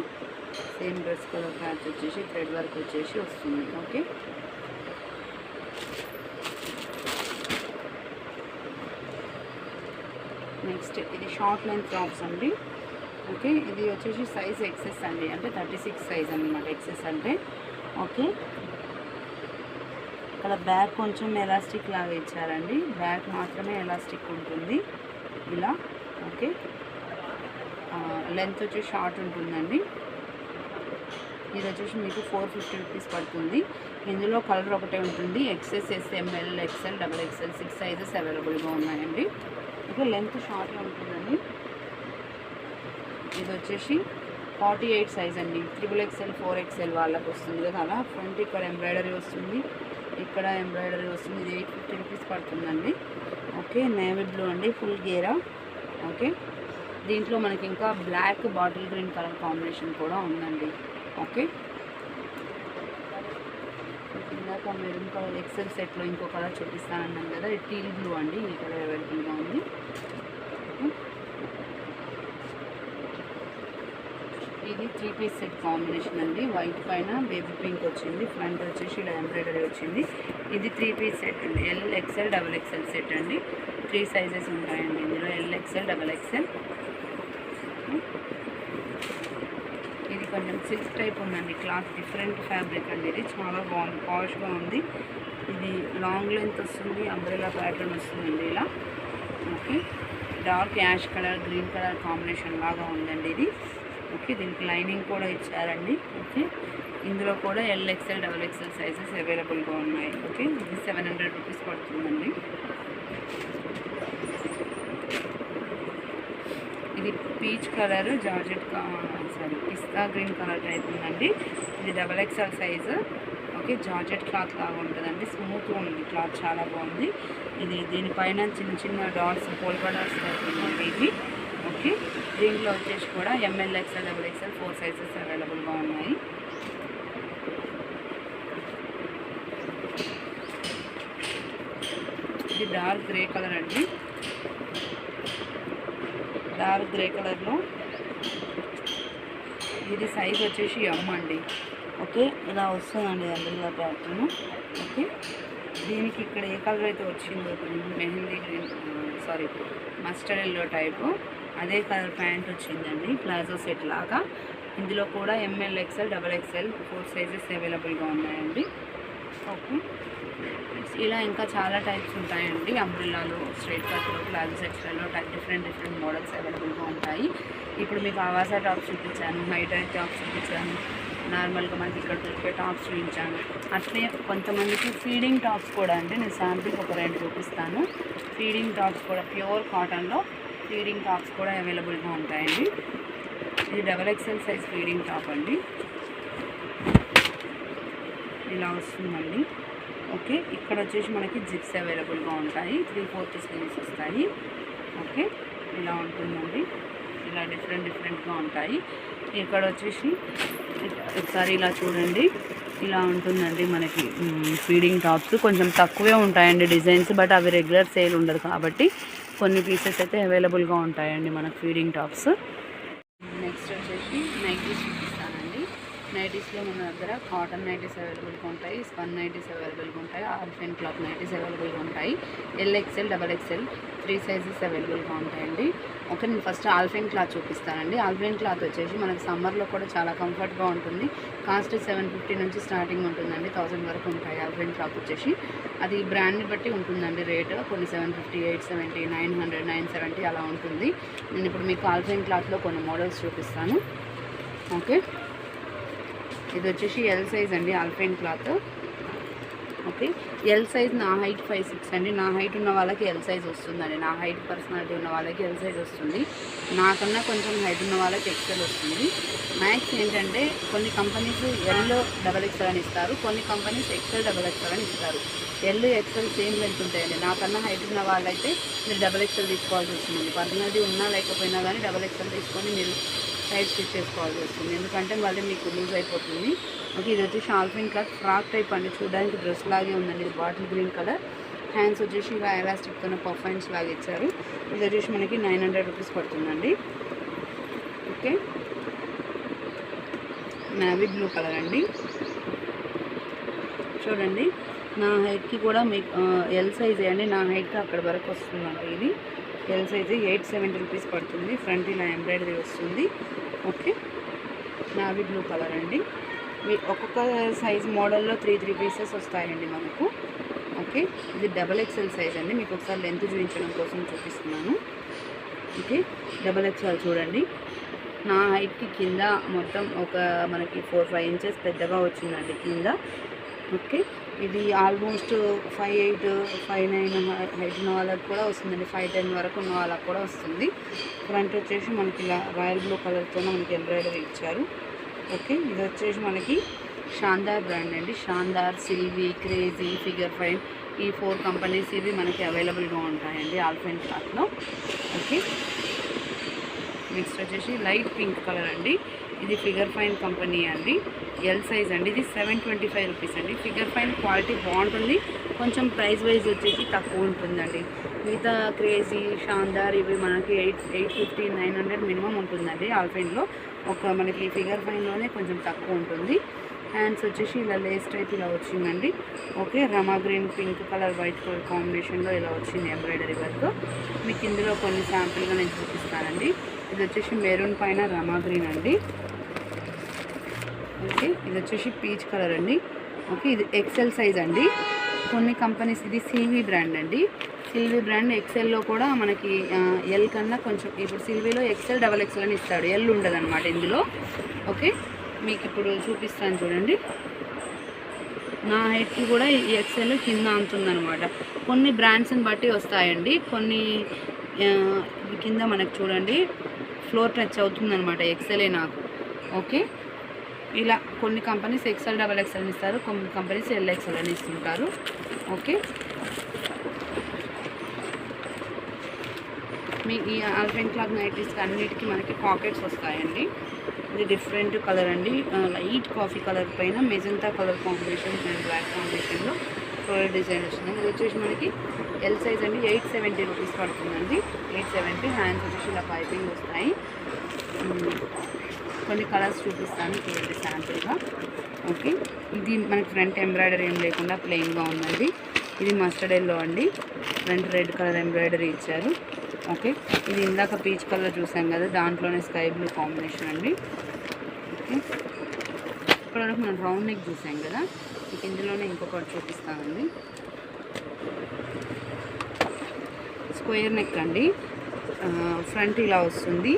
సేమ్ డ్రెస్ కలర్ ప్యాచ్ వచ్చేసి థ్రెడ్ వర్క్ వచ్చేసి వస్తుంది. ఓకే, నెక్స్ట్ ఇది షార్ట్ లెంత్ టాప్స్ అండి. ఓకే, ఇది వచ్చేసి సైజ్ XS అండి, అంటే 36 సైజ్ అన్నమాట XS అంటే. ఓకే, ఇక్కడ బ్యాక్ కొంచెం ఎలాస్టిక్ లాగా ఇచ్చారండి, బ్యాక్ మాత్రమే ఎలాస్టిక్ ఉంటుంది ఇలా. ఓకే, లెంత్ వచ్చి షార్ట్ ఉంటుందండి. ఇది వచ్చేసి మీకు 450 రూపీస్ పడుతుంది. ఇందులో కలర్ ఒకటే ఉంటుంది. XS, S, M, L, XL, XXL 6 sizes అవైలబుల్గా ఉన్నాయండి. ఓకే, లెంత్ షార్ట్గా ఉంటుందండి. ఇది వచ్చేసి 48 సైజ్ అండి. XXL 4XL వాళ్ళకి వస్తుంది కదా, అలా ఫ్రంట్ ఇక్కడ ఎంబ్రాయిడరీ వస్తుంది, ఇక్కడ ఎంబ్రాయిడరీ వస్తుంది. ఇది 850 రూపీస్ పడుతుందండి. ఓకే, నేవీ బ్లూ అండి, ఫుల్ గేరా. ఓకే, దీంట్లో మనకి ఇంకా black bottle green colour combination కూడా ఉందండి. ఓకే, ఇందాక మెరూన్ కలర్ XL సెట్లో ఇంకో కలర్ చూపిస్తానన్నాను కదా, ఇది టీల్ బ్లూ అండి, ఈ కలర్ అవైలబుల్గా ఉంది. ఇది 3 పీస్ సెట్ కాంబినేషన్ అండి. వైట్ పైన బేబీ పింక్ వచ్చింది, ఫ్రంట్ వచ్చేసి ఇలా ఎంబ్రాయిడరీ వచ్చింది. ఇది 3 పీస్ సెట్ అండి, L, XL, XXL సెట్ అండి. 3 సైజెస్ ఉంటాయండి ఇందులో, L, XL, XXL. ఇది కొంచెం సిల్క్ టైప్ ఉందండి, క్లాత్ డిఫరెంట్ ఫ్యాబ్రిక్ అండి, ఇది చాలా బాగుంది, పాష్గా ఉంది. ఇది లాంగ్ లెంత్ వస్తుంది, అంబ్రెలా ప్యాటర్న్ వస్తుందండి ఇలా. Okay, dark ash colour green colour combination లాగా ఉందండి ఇది. ఓకే, దీనికి లైనింగ్ కూడా ఇచ్చారండి. ఓకే, ఇందులో కూడా L, XL, XXL సైజెస్ అవైలబుల్గా ఉన్నాయి. ఓకే, ఇది 700 రూపీస్ పడుతుందండి. ఇది పీచ్ కలర్ జార్జెట్, సారీ పిస్తా గ్రీన్ కలర్ టైప్ ఉందండి. ఇది XXL size. Okay, georgette cloth లాగా ఉంటుందండి, స్మూత్గా ఉంది క్లాత్, చాలా బాగుంది. ఇది దీనిపైన చిన్న చిన్న డాట్స్, పోల్కా డాట్స్ టైప్ ఉందండి ఇది. ఓకే, దీంట్లో వచ్చేసి కూడా ML, XL, XXL 4 సైజెస్ అవైలబుల్గా ఉన్నాయి. ఇది డార్క్ గ్రే కలర్ అండి, డార్క్ గ్రే కలర్లో ఇది సైజ్ వచ్చేసి M అండి. ఓకే, ఇలా వస్తుందండి అందులో ప్యాటర్న్. ఓకే, దీనికి ఇక్కడ ఏ కలర్ అయితే వచ్చిందో mehndi green, sorry mustard yellow type, అదే కలర్ ప్యాంట్ వచ్చిందండి, ప్లాజో సెట్ లాగా. ఇందులో కూడా ML, XL, XXL 4 సైజెస్ అవైలబుల్గా ఉన్నాయండి. ఓకే, ఇలా ఇంకా చాలా టైప్స్ ఉంటాయండి. అంబ్రిల్లాలో, స్ట్రైట్ కట్లో, ప్లాజో సెట్స్లలో డిఫరెంట్ మోడల్స్ అవైలబుల్గా ఉంటాయి. ఇప్పుడు మీకు ఆవాసా టాప్స్ చూపించాను, హైట్ టాప్స్ చూపించాను, నార్మల్గా మనకి ఇక్కడ దొరికే టాప్స్ చూపించాను. అట్లే కొంతమందికి ఫీడింగ్ టాప్స్ కూడా అండి, నేను శాంపిల్కి ఒక 2 చూపిస్తాను. ఫీడింగ్ టాప్స్ కూడా ప్యూర్ కాటన్లో ఫీడింగ్ టాప్స్ కూడా అవైలబుల్గా ఉంటాయండి. ఇది XXL సైజ్ ఫీడింగ్ టాప్ అండి, ఇలా వస్తుందండి. ఓకే, ఇక్కడ వచ్చేసి మనకి జిప్స్ అవైలబుల్గా ఉంటాయి, 3/4 స్లీవ్స్ వస్తాయి. ఓకే, ఇలా ఉంటుందండి, ఇలా డిఫరెంట్గా ఉంటాయి. ఇక్కడ వచ్చేసి ఒకసారి ఇలా చూడండి, ఇలా ఉంటుందండి మనకి ఫీడింగ్ టాప్స్. కొంచెం తక్కువే ఉంటాయండి డిజైన్స్, బట్ అవి రెగ్యులర్ సేల్ ఉండదు కాబట్టి కొన్ని పీసెస్ అయితే అవైలబుల్గా ఉంటాయండి మనకు ఫీడింగ్ టాప్స్. నెక్స్ట్ వచ్చేసి నైటీస్ చూపిస్తానండి. నైటీస్లో మన దగ్గర కాటన్ నైటీస్ అవైలబుల్గా ఉంటాయి, స్పన్ నైటీస్ అవైలబుల్గా ఉంటాయి, ఆర్ఫెన్ క్లాత్ నైటీస్ అవైలబుల్గా ఉంటాయి. L, XL, XXL 3 సైజెస్ అవైలబుల్గా ఉంటాయండి. ఓకే, నేను ఫస్ట్ ఆల్ఫైన్ క్లాత్ చూపిస్తానండి. ఆల్ఫైన్ క్లాత్ వచ్చేసి మనకి సమ్మర్లో కూడా చాలా కంఫర్ట్గా ఉంటుంది. కాస్ట్ 750 నుంచి స్టార్టింగ్ ఉంటుందండి, 1000 వరకు ఉంటాయి. ఆల్ఫైన్ క్లాత్ వచ్చేసి అది బ్రాండ్ని బట్టి ఉంటుందండి రేటు. కొన్ని 750, 870, 900, 970 అలా ఉంటుంది. నేను ఇప్పుడు మీకు ఆల్ఫైన్ క్లాత్లో కొన్ని మోడల్స్ చూపిస్తాను. ఓకే, ఇది వచ్చేసి ఎల్ సైజ్ అండి alpine cloth. Okay, L size నా హైట్ 5'6" అండి. నా హైట్ ఉన్న వాళ్ళకి ఎల్ సైజ్ వస్తుందండి. నా హైట్ పర్సనాలిటీ ఉన్న వాళ్ళకి ఎల్ సైజ్ వస్తుంది. నాకన్నా కొంచెం హైట్ ఉన్న వాళ్ళకి ఎక్సెల్ వస్తుంది. మ్యాక్స్ ఏంటంటే కొన్ని కంపెనీస్ ఎల్ XXL అని ఇస్తారు, కొన్ని కంపెనీస్ ఎక్సెల్ XXL అని ఇస్తారు. ఎల్ ఎక్సెల్ సేమ్ లెంత్ ఉంటాయండి. నాకన్నా హైట్ ఉన్న వాళ్ళైతే మీరు XXL తీసుకోవాల్సి వస్తుంది. పర్సనాలిటీ ఉన్నా లేకపోయినా కానీ XXL తీసుకొని మీరు సైజ్ స్టిచ్ చేసుకోవాల్సి వస్తుంది, ఎందుకంటే మళ్ళీ మీకు లూజ్ అయిపోతుంది. ఓకే, ఇది వచ్చేసి ఆల్ఫైన్ క్లాత్ ఫ్రాక్ టైప్ అండి. చూడడానికి డ్రెస్ లాగే ఉందండి. ఇది బాటిల్ గ్రీన్ కలర్. హ్యాండ్స్ వచ్చేసి ఇలా ఎలాస్టిక్తో పఫ్ హ్యాండ్స్ లాగా ఇచ్చారు. ఇది వచ్చేసి మనకి 900 రూపీస్ పడుతుందండి. ఓకే, నావీ బ్లూ కలర్ అండి. చూడండి, నా హైట్కి కూడా మీకు ఎల్ సైజే అండి. నా హైట్కి అక్కడ వరకు వస్తుందండి. ఇది ఎల్ సైజ్ 870 రూపీస్ పడుతుంది. ఫ్రంట్ ఇలా ఎంబ్రాయిడరీ వస్తుంది. ఓకే, నావీ బ్లూ కలర్ అండి. ఒక్కొక్క సైజ్ మోడల్లో 3 పీసెస్ వస్తాయండి మనకు. ఓకే, ఇది XXL సైజ్ అండి. మీకు ఒకసారి లెంత్ చూపించడం కోసం చూపిస్తున్నాను. ఓకే, XXL చూడండి. నా హైట్కి కింద మొత్తం ఒక మనకి 4-5 ఇంచెస్ పెద్దగా వచ్చిందండి కింద. ఓకే, ఇది ఆల్మోస్ట్ 5'8", 5'9" హైట్ ఉన్న వాళ్ళకి కూడా వస్తుందండి. 5'10" వరకు ఉన్న వాళ్ళకి కూడా వస్తుంది. ఫ్రంట్ వచ్చేసి మనకి ఇలా రాయల్ బ్లూ కలర్తో మనకి ఎంబ్రాయిడరీ ఇచ్చారు. ఓకే, ఇది వచ్చేసి మనకి షాందార్ బ్రాండ్ అండి. షాందార్, సిల్వీ, క్రేజీ, ఫిగర్ 5 ఈ 4 కంపెనీస్ ఇవి మనకి అవైలబుల్గా ఉంటాయండి ఆల్ఫైన్ క్లాత్లో. ఓకే, నెక్స్ట్ వచ్చేసి లైట్ పింక్ కలర్ అండి. ఇది ఫిగర్ 5 కంపెనీ అండి. ఎల్ సైజ్ అండి. ఇది 725 రూపీస్ అండి. ఫిగర్ 5 క్వాలిటీ బాగుంటుంది, కొంచెం ప్రైస్ వైజ్ వచ్చేసి తక్కువ ఉంటుందండి. మిగతా క్రేజీ, షాందార్ ఇవి మనకి 850, 900 మినిమం ఉంటుందండి ఆల్ఫైన్లో. ఒక మనకి ఫిగర్ 5లోనే కొంచెం తక్కువ ఉంటుంది. హ్యాండ్స్ వచ్చేసి ఇలా లేస్ టైప్ ఇలా వచ్చిందండి. Okay, Rama green, pink colour, white colour కాంబినేషన్లో ఇలా వచ్చింది ఎంబ్రాయిడరీ వర్క్. మీకు ఇందులో కొన్ని శాంపుల్గా నేను చూపిస్తానండి. ఇది వచ్చేసి మెరూన్ పైన రమా గ్రీన్ అండి. ఓకే, ఇది వచ్చేసి పీచ్ కలర్ అండి. ఓకే, ఇది XL సైజ్ అండి. కొన్ని కంపెనీస్ ఇది సిల్వీ బ్రాండ్ అండి. సిల్వీ బ్రాండ్ XLలో కూడా మనకి ఎల్ కన్నా కొంచెం, ఇప్పుడు సిల్వీలో XL, XXL అని ఇస్తాడు, ఎల్ ఉండదు అనమాట ఇందులో. ఓకే, మీకు ఇప్పుడు చూపిస్తాను చూడండి. నా హైట్కి కూడా ఈ XL కింద అంతుందన్నమాట. కొన్ని బ్రాండ్స్ని బట్టి వస్తాయండి. కొన్ని కింద మనకు చూడండి ఫ్లోర్ టచ్ అవుతుందన్నమాట, XLే నాకు. ఓకే, ఇలా కొన్ని కంపెనీస్ XL, XXL అని ఇస్తారు, కొన్ని కంపెనీస్ LXL అని ఇస్తుంటారు. ఓకే, మీ ఈ ఆల్ఫైన్ క్లాత్ నైటీస్కి అన్నిటికీ మనకి పాకెట్స్ వస్తాయండి. ఇది డిఫరెంట్ కలర్ అండి. లైట్ కాఫీ కలర్ పైన magenta colour combination and black కాంబినేషన్లో ఫ్లోరల్ డిజైన్ వచ్చింది. ఇది వచ్చేసి మనకి ఎల్ సైజ్ అండి. 870 రూపీస్ పడుతుందండి. 870. హ్యాండ్స్ వచ్చేసి ఇలా పైపింగ్ వస్తాయి. కొన్ని కలర్స్ చూపిస్తాను చూడండి శాంపుల్గా. ఓకే, ఇది మనకి ఫ్రంట్ ఎంబ్రాయిడరీ ఏం లేకుండా ప్లెయిన్గా ఉందండి. ఇది మస్టర్డ్ ఎల్లో అండి. ఫ్రంట్ రెడ్ కలర్ ఎంబ్రాయిడరీ ఇచ్చారు. ఓకే, ఇది ఇందాక పీచ్ కలర్ చూసాం కదా, దాంట్లోనే స్కై బ్లూ కాంబినేషన్ అండి. ఓకే, ఇక్కడ వరకు మనం రౌండ్ నెక్ చూసాం కదా, మీకు ఇందులోనే ఇంకొకటి చూపిస్తానండి. స్క్వేర్ నెక్ అండి. ఫ్రంట్ ఇలా వస్తుంది,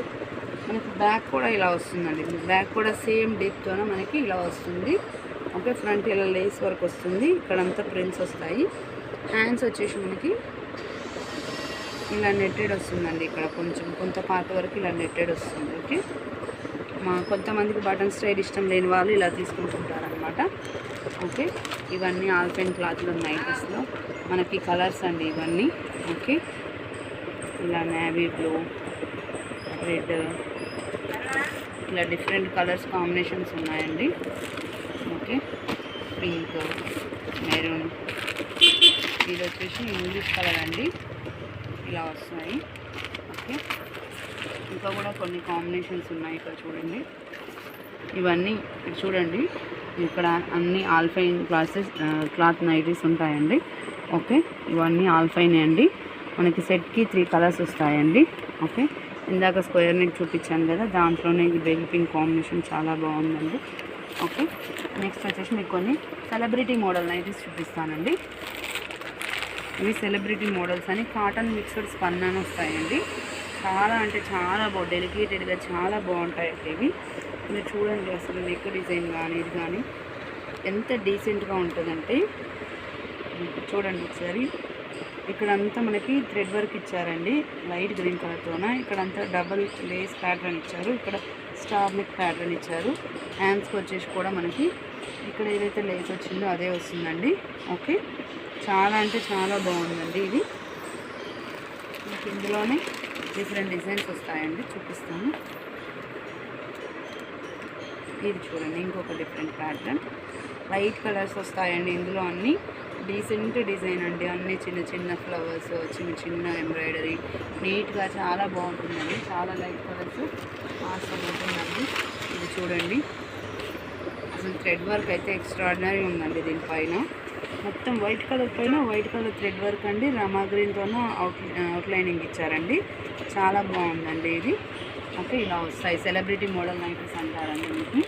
మనకి బ్యాక్ కూడా ఇలా వస్తుందండి. బ్యాక్ కూడా సేమ్ డీప్తోనే మనకి ఇలా వస్తుంది. ఓకే, ఫ్రంట్ ఇలా లేస్ వర్క్ వస్తుంది, ఇక్కడంతా ప్రింట్స్ వస్తాయి. హ్యాండ్స్ వచ్చేసి మనకి ఇలా నెట్టెడ్ వస్తుందండి. ఇక్కడ కొంత పార్ట్ వరకు ఇలా నెట్టెడ్ వస్తుంది. ఓకే, కొంతమందికి బటన్ స్టైల్ ఇష్టం లేని వాళ్ళు ఇలా తీసుకుంటుంటారనమాట. ఓకే, ఇవన్నీ ఆల్ఫైన్ క్లాత్లో నైటీస్లో మనకి కలర్స్ అండి ఇవన్నీ. ఓకే, ఇలా నేవీ బ్లూ, రెడ్, ఇలా డిఫరెంట్ కలర్స్ కాంబినేషన్స్ ఉన్నాయండి. ఓకే, పింక్, మెరూన్, ఇది వచ్చేసి ఇంగ్లీష్ కలర్ అండి. ఇలా వస్తాయి. ఓకే, ఇంకా కూడా కొన్ని కాంబినేషన్స్ ఉన్నాయి. ఇక్కడ చూడండి, ఇవన్నీ ఇక్కడ చూడండి, ఇక్కడ అన్ని ఆల్ఫైన్ క్లాత్ నైటీస్ ఉంటాయండి. ఓకే, ఇవన్నీ ఆల్ఫైన్ అండి. మనకి సెట్కి 3 కలర్స్ వస్తాయండి. ఓకే, ఇందాక స్క్వేర్ నెక్ చూపించాను కదా, దాంట్లోనే ఇది బేబీ పింక్ కాంబినేషన్ చాలా బాగుందండి. ఓకే, నెక్స్ట్ వచ్చేసి మీకు కొన్ని సెలబ్రిటీ మోడల్ నైటీస్ చూపిస్తానండి. ఇవి సెలబ్రిటీ మోడల్స్ అని కాటన్ మిక్స్డ్ స్పన్ అని వస్తాయండి. చాలా అంటే చాలా డెలికేటెడ్గా చాలా బాగుంటాయి ఇవి. మీరు చూడండి అసలు నెక్ డిజైన్ కానీ ఇది కానీ ఎంత డీసెంట్గా ఉంటుందంటే చూడండి ఒకసారి. ఇక్కడంతా మనకి థ్రెడ్ వర్క్ ఇచ్చారండి లైట్ గ్రీన్ కలర్తోన. ఇక్కడంతా డబల్ లేస్ ప్యాటర్న్ ఇచ్చారు, ఇక్కడ స్టార్ నెక్ ప్యాటర్న్ ఇచ్చారు. హ్యాండ్స్కి వచ్చేసి కూడా మనకి ఇక్కడ ఏదైతే లేస్ వచ్చిందో అదే వస్తుందండి. ఓకే, చాలా అంటే చాలా బాగుందండి ఇది. మీకు ఇందులోనే డిఫరెంట్ డిజైన్స్ వస్తాయండి, చూపిస్తాను. ఇది చూడండి ఇంకొక డిఫరెంట్ ప్యాటర్న్, లైట్ కలర్స్ వస్తాయండి ఇందులో. అన్నీ డీసెంట్ డిజైన్ అండి, అన్నీ చిన్న చిన్న ఫ్లవర్స్, చిన్న చిన్న ఎంబ్రాయిడరీ, నీట్గా చాలా బాగుంటుందండి. చాలా లైట్ కలర్స్ అవసరం ఉంటుందండి. ఇది చూడండి అసలు థ్రెడ్ వర్క్ అయితే ఎక్స్ట్రాడినరీ ఉందండి దీనిపైన. మొత్తం వైట్ కలర్ పైన వైట్ కలర్ థ్రెడ్ వర్క్ అండి, రమా గ్రీన్తోనూ అవుట్లైనింగ్ ఇచ్చారండి. చాలా బాగుందండి ఇది. ఓకే, ఇలా వస్తాయి సెలబ్రిటీ మోడల్ నైటీస్ అంటారండి మీకు.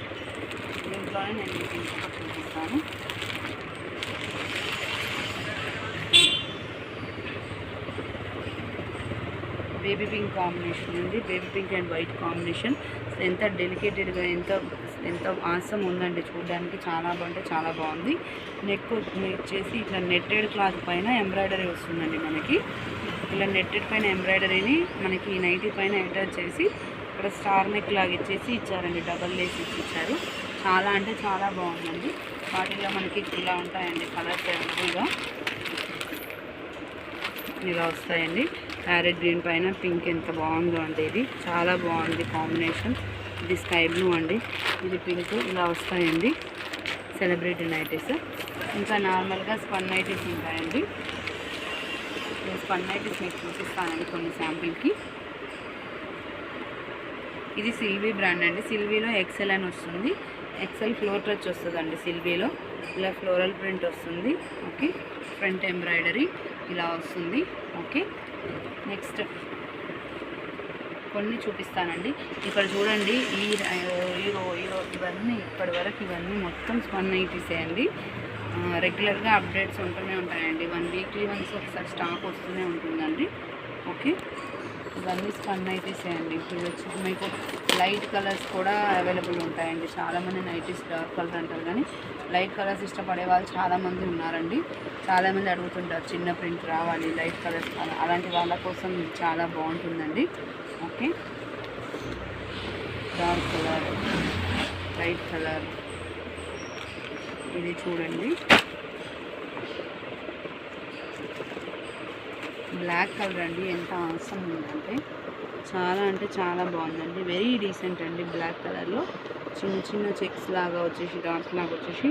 దీంట్లోనే నేను మీకు ఇంకొకటి చూపిస్తాను. బేబీ పింక్ కాంబినేషన్ అండి, baby pink and white combination. ఎంత డెలికేటెడ్గా ఎంత ఆసం ఉందండి చూడడానికి. చాలా బాగుంటే చాలా బాగుంది. నెక్ వచ్చేసి ఇట్లా నెట్టెడ్ క్లాత్ పైన ఎంబ్రాయిడరీ వస్తుందండి మనకి. ఇలా నెట్టెడ్ పైన ఎంబ్రాయిడరీని మనకి నైటీ పైన అటాచ్ చేసి ఇక్కడ స్టార్ నెక్ లాగా ఇచ్చేసి ఇచ్చారండి, డబల్ లేస్ ఇచ్చారు. చాలా అంటే చాలా బాగుందండి. వాటిల్లో మనకి ఇలా ఉంటాయండి కలర్స్ అవైలబుల్గా. ఇలా వస్తాయండి. ప్యారెట్ గ్రీన్ పైన పింక్ ఎంత బాగుందో అండి, ఇది చాలా బాగుంది కాంబినేషన్. ఇది స్కై బ్లూ అండి, ఇది పింక్. ఇలా వస్తాయండి సెలబ్రిటీ నైటీస్. ఇంకా నార్మల్గా స్పన్ నైటీస్ ఉంటాయండి. స్పన్ నైటీస్ మీకు చూపిస్తానండి కొన్ని శాంపిల్కి. ఇది సిల్వీ బ్రాండ్ అండి. సిల్వీలో ఎక్సెల్ అని వస్తుంది, ఎక్సెల్ ఫ్లోర్ టచ్ వస్తుందండి సిల్వీలో. ఇలా ఫ్లోరల్ ప్రింట్ వస్తుంది. ఓకే, ఫ్రంట్ ఎంబ్రాయిడరీ ఇలా వస్తుంది. ఓకే, నెక్స్ట్ కొన్ని చూపిస్తానండి. ఇక్కడ చూడండి ఇవన్నీ ఇప్పటి వరకు ఇవన్నీ మొత్తం స్పన్ నైటీసే అండి. రెగ్యులర్గా అప్డేట్స్ ఉంటూనే ఉంటాయండి. 1 వీక్లీ వన్స్ ఒకసారి స్టాక్ వస్తూనే ఉంటుందండి. ఓకే, ఇవన్నీ స్పన్ నైటీసే అండి. ఇది వచ్చి మీకు లైట్ కలర్స్ కూడా అవైలబుల్ ఉంటాయండి. చాలామంది నైటీస్ డార్క్ కలర్ అంటారు, కానీ లైట్ కలర్స్ ఇష్టపడే వాళ్ళు చాలామంది ఉన్నారండి. చాలామంది అడుగుతుంటారు చిన్న ప్రింట్ రావాలి, లైట్ కలర్స్ కావాలి. అలాంటి వాళ్ళ కోసం చాలా బాగుంటుందండి. Okay, dark colour, light colour, ఇది చూడండి బ్లాక్ కలర్ అండి. ఎంత అవసరం ఉందంటే చాలా అంటే చాలా బాగుందండి. వెరీ డీసెంట్ అండి. బ్లాక్ కలర్లో చిన్న చిన్న చెక్స్ లాగా వచ్చేసి డాట్స్ లాగా వచ్చేసి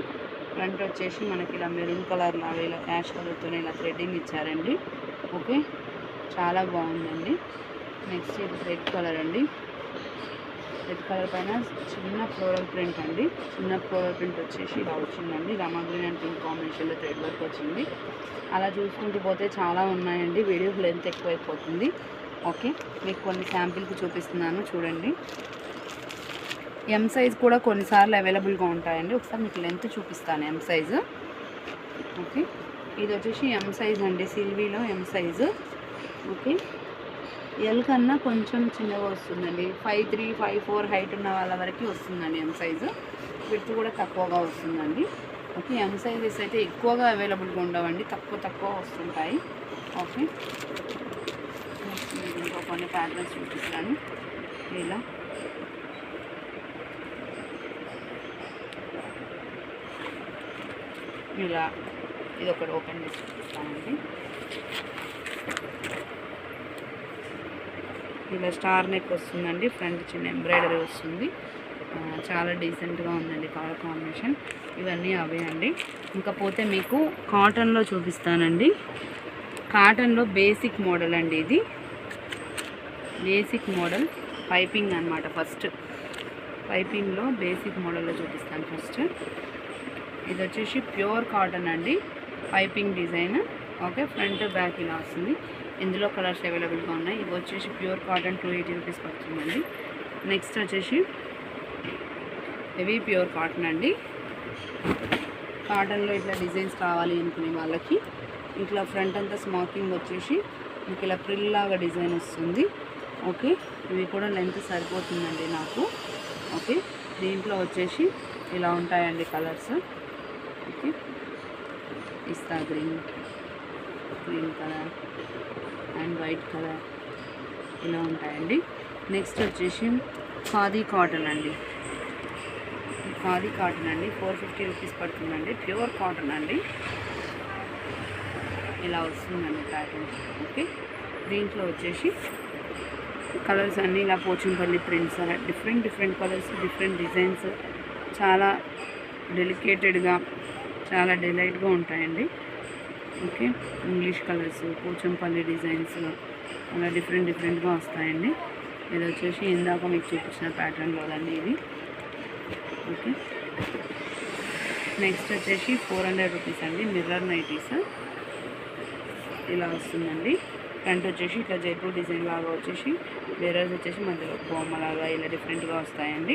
ఫ్రంట్ వచ్చేసి మనకి ఇలా మెరూన్ కలర్ లాగా ఇలా యాష్ కలర్తో ఇలా థ్రెడ్డింగ్ ఇచ్చారండి. ఓకే, చాలా బాగుందండి. నెక్స్ట్ ఇది రెడ్ కలర్ అండి. రెడ్ కలర్ పైన చిన్న ఫ్లోరల్ ప్రింట్ అండి. చిన్న ఫ్లోరల్ ప్రింట్ వచ్చేసి ఇలా వచ్చిందండి. రమా గ్రీన్ అండ్ పింక్ కాంబినేషన్లో థ్రెడ్ వర్క్ వచ్చింది. అలా చూసుకుంటూ పోతే చాలా ఉన్నాయండి. వీడియో లెంత్ ఎక్కువైపోతుంది. ఓకే, మీకు కొన్ని శాంపిల్కి చూపిస్తున్నాను చూడండి. ఎం సైజ్ కూడా కొన్నిసార్లు అవైలబుల్గా ఉంటాయండి. ఒకసారి మీకు లెంత్ చూపిస్తాను ఎం సైజు. ఓకే, ఇది వచ్చేసి ఎం సైజ్ అండి. సిల్వీలో ఎం సైజు. ఓకే, ఎల్ కన్నా కొంచెం చిన్నగా వస్తుందండి. 5'3", 5'4" హైట్ ఉన్న వాళ్ళ వరకు వస్తుందండి ఎం సైజు. విడ్త్ కూడా తక్కువగా వస్తుందండి. ఓకే, ఎం సైజెస్ అయితే ఎక్కువగా అవైలబుల్గా ఉండవండి, తక్కువ వస్తుంటాయి. ఓకే, నెక్స్ట్ మీకు ఇంకో కొన్ని ప్యాటర్న్స్ చూపిస్తాను. ఇలా ఇలా ఇది ఒకటి ఓపెన్ చేసి చూపిస్తానండి. ఇలా స్టార్ నెక్ వస్తుందండి. ఫ్రంట్ చిన్న ఎంబ్రాయిడరీ వస్తుంది. చాలా డీసెంట్గా ఉందండి కలర్ కాంబినేషన్. ఇవన్నీ అవే అండి. ఇంకా పోతే మీకు కాటన్లో చూపిస్తానండి. కాటన్లో బేసిక్ మోడల్ అండి. ఇది బేసిక్ మోడల్ పైపింగ్ అనమాట. ఫస్ట్ పైపింగ్లో బేసిక్ మోడల్లో చూపిస్తాను ఫస్ట్. ఇది వచ్చేసి ప్యూర్ కాటన్ అండి, piping design. Okay, front back ఇలా వస్తుంది. ఇందులో కలర్స్ అవైలబుల్గా ఉన్నాయి. ఇవి వచ్చేసి ప్యూర్ కాటన్ 280 రూపీస్ పడుతుందండి. నెక్స్ట్ వచ్చేసి ఇవి ప్యూర్ కాటన్ అండి. కాటన్లో ఇట్లా డిజైన్స్ కావాలి అనుకునే వాళ్ళకి ఇట్లా ఫ్రంట్ అంతా స్మాకింగ్ వచ్చేసి మీకు ఇలా ప్రిల్ లాగా డిజైన్ వస్తుంది. ఓకే, ఇవి కూడా లెంత్ సరిపోతుందండి నాకు. ఓకే, దీంట్లో వచ్చేసి ఇలా ఉంటాయండి colours. Okay, pista green colour and white colour ఇలా ఉంటాయండి. నెక్స్ట్ వచ్చేసి ఖాదీ కాటన్ అండి. 450 రూపీస్ పడుతుందండి. ప్యూర్ కాటన్ అండి. ఇలా వస్తుందండి ప్యాటర్న్. ఓకే, దీంట్లో వచ్చేసి కలర్స్ అన్నీ ఇలా పోచంపల్లి ప్రింట్స్ అలా డిఫరెంట్ కలర్స్, డిఫరెంట్ డిజైన్స్, చాలా డెలికేటెడ్గా చాలా డిలైట్గా ఉంటాయండి. Okay, English colours, Pochampally designs అలా డిఫరెంట్గా వస్తాయండి. ఇది వచ్చేసి ఇందాక మీకు చూపించిన ప్యాటర్న్లోదండి ఇది. ఓకే, నెక్స్ట్ వచ్చేసి 400 రూపీస్ అండి. మిర్రర్ నైటీస్ ఇలా వస్తుందండి. ఫ్రంట్ వచ్చేసి ఇట్లా జైపూర్ డిజైన్ లాగా వచ్చేసి మిర్రర్స్ వచ్చేసి మధ్యలో బొమ్మలాగా ఇలా డిఫరెంట్గా వస్తాయండి.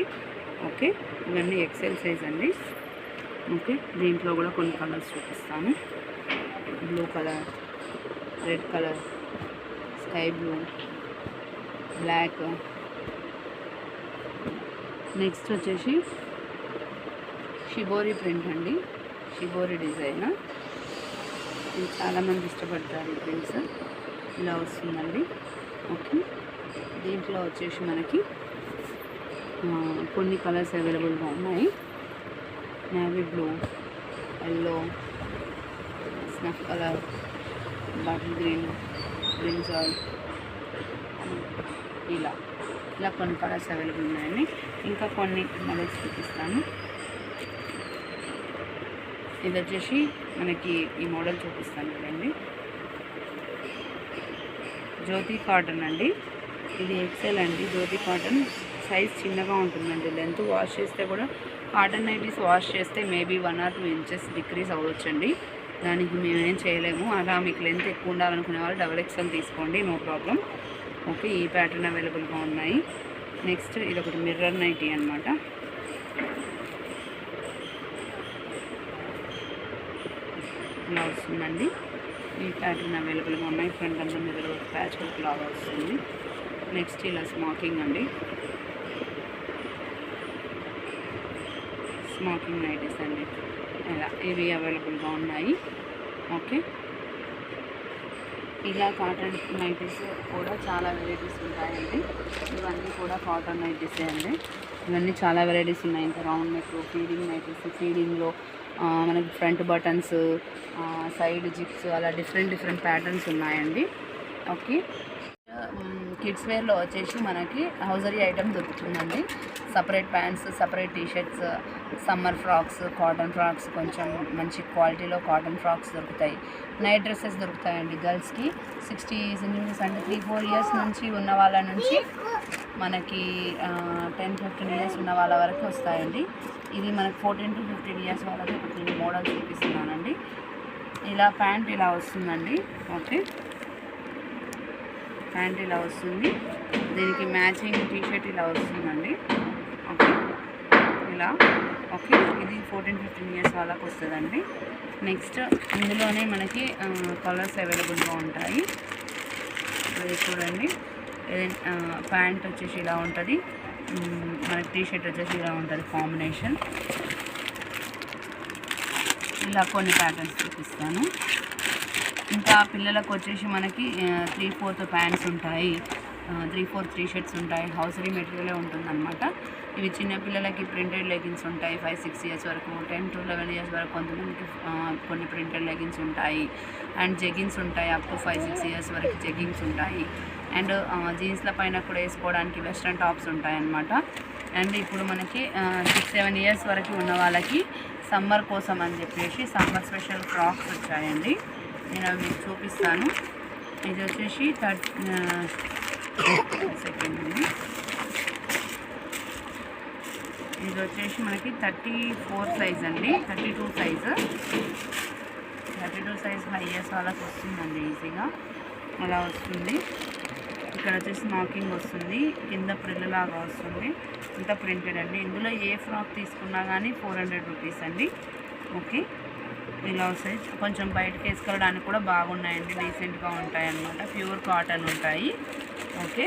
ఓకే, ఇవన్నీ ఎక్సెల్ సైజ్ అండి. ఓకే, దీంట్లో కూడా కొన్ని కలర్స్ చూపిస్తాను. Blue colour, red colour, sky blue, black. Next వచ్చేసి షిబోరి ప్రింట్ అండి. షిబోరి డిజైన్ ఇది చాలామంది ఇష్టపడతారు. ఈ ప్రింట్స్ ఇలా వస్తుందండి. ఓకే, దీంట్లో వచ్చేసి మనకి కొన్ని కలర్స్ అవైలబుల్గా ఉన్నాయి. Navy blue, yellow, snuff colour, bottle green, brinjal ఇలా కొన్ని కలర్స్ అవైలబుల్ ఉన్నాయండి. ఇంకా కొన్ని మోడల్స్ చూపిస్తాను. ఇది వచ్చేసి మనకి ఈ మోడల్ చూపిస్తాను చూడండి. జ్యోతి కాటన్ అండి. ఇది ఎక్సెల్ అండి. జ్యోతి కాటన్ సైజ్ చిన్నగా ఉంటుందండి. లెంత్ వాష్ చేస్తే కూడా కాటన్ నైటీస్ వాష్ చేస్తే మేబీ 1 or 2 ఇంచెస్ డిక్రీజ్ అవ్వచ్చండి. దానికి మేమేం చేయలేము. అలా మీకు లెంత్ ఎక్కువ ఉండాలనుకునే వాళ్ళు XXL తీసుకోండి, నో ప్రాబ్లం. ఓకే, ఈ ప్యాటర్న్ అవైలబుల్గా ఉన్నాయి. నెక్స్ట్ ఇది ఒకటి మిర్రర్ నైటీ అనమాట. ఇలా వస్తుందండి. ఈ ప్యాటర్న్ అవైలబుల్గా ఉన్నాయి. ఫ్రంట్ అంతా మిర్రర్ ఒక ప్యాచ్ వర్క్ లాగా వస్తుంది. నెక్స్ట్ ఇలా స్మాకింగ్ అండి. స్మాకింగ్ నైటీస్ అండి. ఇలా ఇవి అవైలబుల్గా ఉన్నాయి. ఓకే, ఇలా కాటన్ నైటీస్ కూడా చాలా వెరైటీస్ ఉంటాయండి. ఇవన్నీ కూడా కాటన్ నైటీసే అండి. ఇవన్నీ చాలా వెరైటీస్ ఉన్నాయి. ఇంకా రౌండ్ నెక్, ఫీడింగ్ నైటీస్, ఫీడింగ్లో మనకి ఫ్రంట్ బటన్స్, సైడ్ జిప్స్ అలా డిఫరెంట్ ప్యాటర్న్స్ ఉన్నాయండి. ఓకే, కిడ్స్ వేర్లో వచ్చేసి మనకి హౌజరీ ఐటమ్ దొరుకుతుందండి. Separate pants, separate t-shirts, summer frocks, cotton frocks, కొంచెం మంచి క్వాలిటీలో కాటన్ ఫ్రాక్స్ దొరుకుతాయి. నైట్ డ్రెస్సెస్ దొరుకుతాయండి గర్ల్స్కి. 60 సెంటీమీటర్స్ అంటే 3-4 ఇయర్స్ నుంచి ఉన్న వాళ్ళ నుంచి మనకి 10-15 ఇయర్స్ ఉన్న వాళ్ళ వరకు వస్తాయండి. ఇది మనకి 14 to 15 ఇయర్స్ వాళ్ళకి ఇప్పుడు మోడల్ చూపిస్తున్నానండి. ఇలా ప్యాంట్ ఇలా వస్తుందండి. ఓకే, ప్యాంట్ ఇలా వస్తుంది. దీనికి మ్యాచింగ్ టీషర్ట్ ఇలా వస్తుందండి. ఓకే, ఇలా. ఓకే, ఇది 14-15 ఇయర్స్ వాళ్ళకి వస్తుందండి. నెక్స్ట్ ఇందులోనే మనకి కలర్స్ అవైలబుల్గా ఉంటాయి. అది చూడండి. ప్యాంట్ వచ్చేసి ఇలా ఉంటుంది, మనకి టీషర్ట్ వచ్చేసి ఇలా ఉంటుంది కాంబినేషన్. ఇలా కొన్ని ప్యాటర్న్స్ చూపిస్తాను. ఇంకా పిల్లలకు వచ్చేసి మనకి 3/4 ప్యాంట్స్ ఉంటాయి, 3/4 టీషర్ట్స్ ఉంటాయి. హౌసరీ మెటీరియలే ఉంటుందన్నమాట. ఇవి చిన్నపిల్లలకి ప్రింటెడ్ లెగిన్స్ ఉంటాయి 5-6 ఇయర్స్ వరకు, 10 to 11 ఇయర్స్ వరకు కొంతమందికి కొన్ని ప్రింటెడ్ లెగిన్స్ ఉంటాయి. అండ్ జెగిన్స్ ఉంటాయి, అప్ టు 5-6 ఇయర్స్ వరకు జెగిన్స్ ఉంటాయి. అండ్ జీన్స్ల పైన కూడా వేసుకోవడానికి వెస్ట్రన్ టాప్స్ ఉంటాయి అన్నమాట. అండ్ ఇప్పుడు మనకి 6-7 ఇయర్స్ వరకు ఉన్న వాళ్ళకి సమ్మర్ కోసం అని చెప్పేసి సమ్మర్ స్పెషల్ ఫ్రాక్స్ వచ్చాయండి. నేను అవి మీకు చూపిస్తాను. ఇది వచ్చేసి సెకండ్ అండి. ఇది వచ్చేసి మనకి 34 సైజ్ అండి, 32 సైజు. 32 సైజ్ 5 ఇయర్స్ వాళ్ళకి వస్తుందండి ఈజీగా. అలా వస్తుంది. ఇక్కడ వచ్చేసి మార్కింగ్ వస్తుంది, కింద ప్రిల్లలాగా వస్తుంది, ఇంత ప్రింటెడ్ అండి. ఇందులో ఏ ఫ్రాక్ తీసుకున్నా కానీ 400 రూపీస్ అండి. ఓకే, ఇలా వస్తాయి. కొంచెం బయటకు వేసుకోవడానికి కూడా బాగున్నాయండి, డీసెంట్గా ఉంటాయి అన్నమాట. ప్యూర్ కాటన్ ఉంటాయి. ఓకే,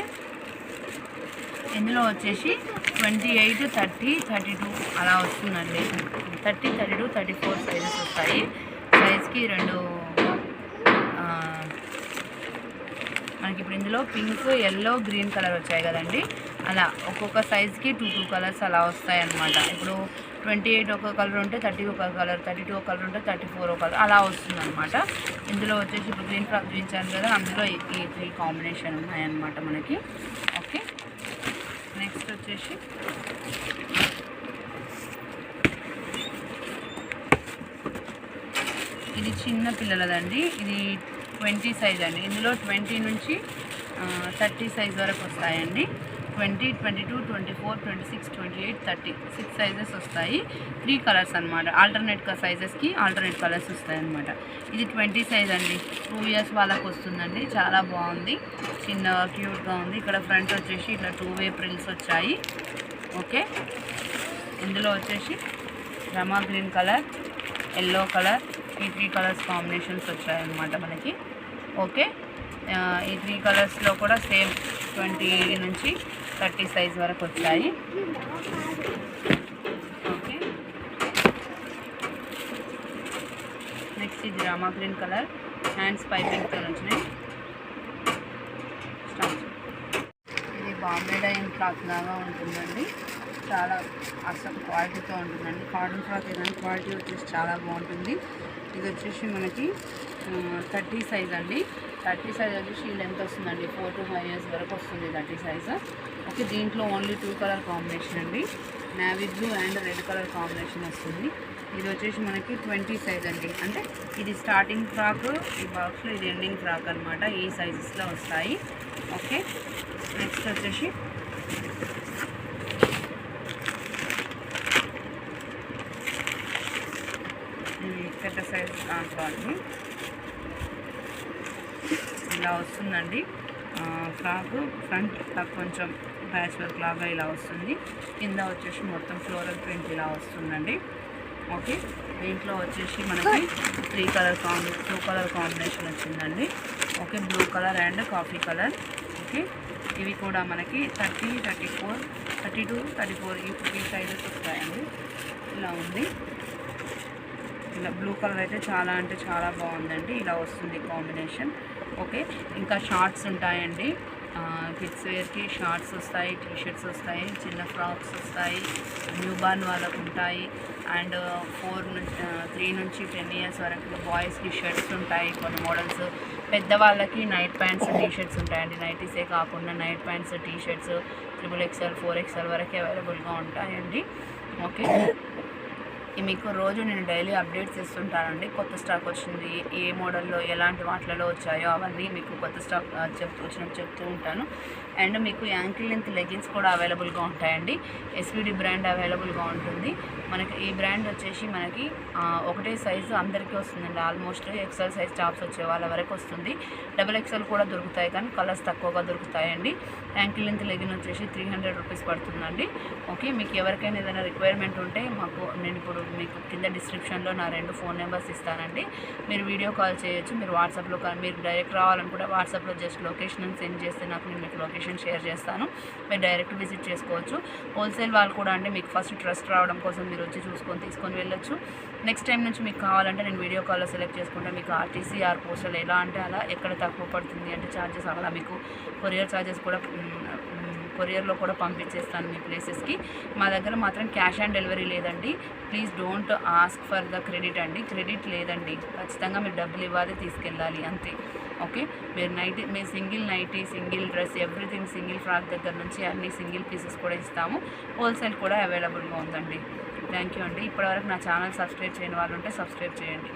ఇందులో వచ్చేసి 28, 30, 32 అలా వస్తుందండి. 30, 32, 34 సైజెస్ వస్తాయి. సైజ్కి రెండు మనకి ఇప్పుడు ఇందులో పింక్, ఎల్లో, గ్రీన్ కలర్ వచ్చాయి కదండి. అలా ఒక్కొక్క సైజ్కి 2 కలర్స్ అలా వస్తాయి అన్నమాట. ఇప్పుడు 28 ఒక కలర్ ఉంటే 30 ఒక కలర్, 32 ఒక కలర్ ఉంటే 34 ఒక కలర్ అలా వస్తుంది అనమాట. ఇందులో వచ్చేసి ఇప్పుడు గ్రీన్ ఫ్రాక్ చూపించాను కదా, అందులో ఈ 3 కాంబినేషన్ ఉన్నాయన్నమాట మనకి. ఓకే, నెక్స్ట్ వచ్చేసి ఇది చిన్న పిల్లలదండి. ఇది 20 సైజ్ అండి. ఇందులో 20 నుంచి 30 సైజ్ వరకు వస్తాయండి. 20, 22, 24, 26, 28, 30 6 సైజెస్ వస్తాయి. 3 కలర్స్ అనమాట. ఆల్టర్నేట్ సైజెస్కి ఆల్టర్నేట్ కలర్స్ వస్తాయి అనమాట. ఇది 20 సైజ్ అండి. 2 ఇయర్స్ వాళ్ళకు వస్తుందండి. చాలా బాగుంది, చిన్న క్యూట్గా ఉంది. ఇక్కడ ఫ్రంట్ వచ్చేసి ఇట్లా 2 వే ప్రిల్స్ వచ్చాయి. ఓకే, ఇందులో వచ్చేసి రమా గ్రీన్ కలర్, ఎల్లో కలర్, ఈ 3 కలర్స్ కాంబినేషన్స్ వచ్చాయన్నమాట మనకి. ఓకే, ఈ 3 కలర్స్లో కూడా సేమ్ 20 నుంచి 30 సైజ్ వరకు వచ్చాయి. ఓకే, నెక్స్ట్ ఇది రామా గ్రీన్ కలర్, హ్యాండ్స్ పైపింగ్తో వచ్చినాయి. ఇది బాంబే డైన్ క్లాత్ లాగా ఉంటుందండి. చాలా అసలు క్వాలిటీతో ఉంటుందండి. కాటన్ ఫ్రాక్ ఏదైనా క్వాలిటీ వచ్చేసి చాలా బాగుంటుంది. ఇది వచ్చేసి మనకి 30 సైజ్ అండి. 30 సైజ్ వచ్చేసి లెంత్ వస్తుందండి, 4 to 5 ఇయర్స్ వరకు వస్తుంది 30 సైజ్. ఓకే, దీంట్లో ఓన్లీ 2 కలర్ కాంబినేషన్ అండి. Navy blue and red colour combination వస్తుంది. ఇది వచ్చేసి మనకి 20 సైజ్ అండి. అంటే ఇది స్టార్టింగ్ ఫ్రాక్, ఈ బాక్స్లో ఇది ఎండింగ్ ఫ్రాక్ అనమాట. ఈ సైజెస్లో వస్తాయి. ఓకే, నెక్స్ట్ వచ్చేసి పెద్ద సైజ్ దాంట్లో అండి. ఇలా వస్తుందండి ఫ్రాక్. ఫ్రంట్ కొంచెం ప్యాచ్ వర్క్ లాగా ఇలా వస్తుంది. కింద వచ్చేసి మొత్తం ఫ్లోరల్ ప్రింట్ ఇలా వస్తుందండి. ఓకే, దీంట్లో వచ్చేసి మనకి 2 కలర్ కాంబినేషన్ వచ్చిందండి. Okay, blue colour and coffee colour. Okay, ఇవి కూడా మనకి 30, 34, 32, 34 ఈ 3 సైజెస్ వస్తాయండి. ఇలా ఉంది. ఇలా బ్లూ కలర్ అయితే చాలా అంటే చాలా బాగుందండి. ఇలా వస్తుంది కాంబినేషన్. ఓకే, ఇంకా షార్ట్స్ ఉంటాయండి. కిడ్స్ వేర్కి షార్ట్స్ వస్తాయి, టీషర్ట్స్ వస్తాయి, చిన్న ఫ్రాక్స్ వస్తాయి, న్యూ బార్న్ వాళ్ళకు ఉంటాయి. అండ్ 3 నుంచి 10 ఇయర్స్ వరకు బాయ్స్కి షర్ట్స్ ఉంటాయి కొన్ని మోడల్స్. పెద్దవాళ్ళకి నైట్ ప్యాంట్స్, టీషర్ట్స్ ఉంటాయండి. నైటీసే కాకుండా night pants, T shirts XXL, 4XL వరకు అవైలబుల్గా ఉంటాయండి. ఓకే, మీకు రోజు నేను డైలీ అప్డేట్స్ ఇస్తుంటానండి. కొత్త స్టాక్ వచ్చింది, ఏ మోడల్లో ఎలాంటి వాటిలలో వచ్చాయో అవన్నీ మీకు కొత్త స్టాక్ వచ్చినట్టు చెప్తూ ఉంటాను. అండ్ మీకు యాంకిల్ లెంత్ లెగిన్స్ కూడా అవైలబుల్గా ఉంటాయండి. SVD బ్రాండ్ అవైలబుల్గా ఉంటుంది. మనకి ఈ బ్రాండ్ వచ్చేసి మనకి ఒకటే సైజు అందరికీ వస్తుందండి. ఆల్మోస్ట్ XL సైజ్ టాప్స్ వచ్చే వాళ్ళ వరకు వస్తుంది. XXL కూడా దొరుకుతాయి, కానీ కలర్స్ తక్కువగా దొరుకుతాయండి. యాంకిల్ లెంత్ లెగిన్ వచ్చేసి 300 రూపీస్ పడుతుందండి. ఓకే, మీకు ఎవరికైనా ఏదైనా రిక్వైర్మెంట్ ఉంటే నేను ఇప్పుడు మీకు కింద డిస్క్రిప్షన్లో నా 2 ఫోన్ నెంబర్స్ ఇస్తానండి. మీరు వీడియో కాల్ చేయొచ్చు. మీరు వాట్సాప్లో మీరు డైరెక్ట్ రావాలనుకుంటే వాట్సాప్లో జస్ట్ లొకేషన్ సెండ్ చేస్తే నేను మీకు లొకేషన్ షేర్ చేస్తాను. మీరు డైరెక్ట్ విజిట్ చేసుకోవచ్చు. హోల్సేల్ వాళ్ళు కూడా అంటే మీకు ఫస్ట్ ట్రస్ట్ రావడం కోసం మీరు వచ్చి తీసుకొని వెళ్ళొచ్చు. నెక్స్ట్ టైం నుంచి మీకు కావాలంటే నేను వీడియో కాల్లో సెలెక్ట్ చేసుకుంటే మీకు RTC ఆర్ పోస్టల్ ఎలా అంటే అలా ఎక్కడ తక్కువ పడుతుంది అంటే ఛార్జెస్ అలా మీకు కొరియర్ ఛార్జెస్ కూడా కొరియర్లో కూడా పంపించేస్తాను మీ ప్లేసెస్కి. మా దగ్గర మాత్రం క్యాష్ ఆన్ డెలివరీ లేదండి. Please don't ask for the credit అండి. క్రెడిట్ లేదండి, ఖచ్చితంగా మీరు డబ్బులు ఇవ్వాలి, తీసుకెళ్ళాలి అంతే. ఓకే, మీరు single nightie, single dress, everything single frock దగ్గర నుంచి అన్ని సింగిల్ పీసెస్ కూడా ఇస్తాము. హోల్సేల్ కూడా అవైలబుల్గా ఉందండి. థ్యాంక్ యూ అండి. ఇప్పటివరకు నా ఛానల్ సబ్స్క్రైబ్ చేయని వాళ్ళు ఉంటే సబ్స్క్రైబ్ చేయండి.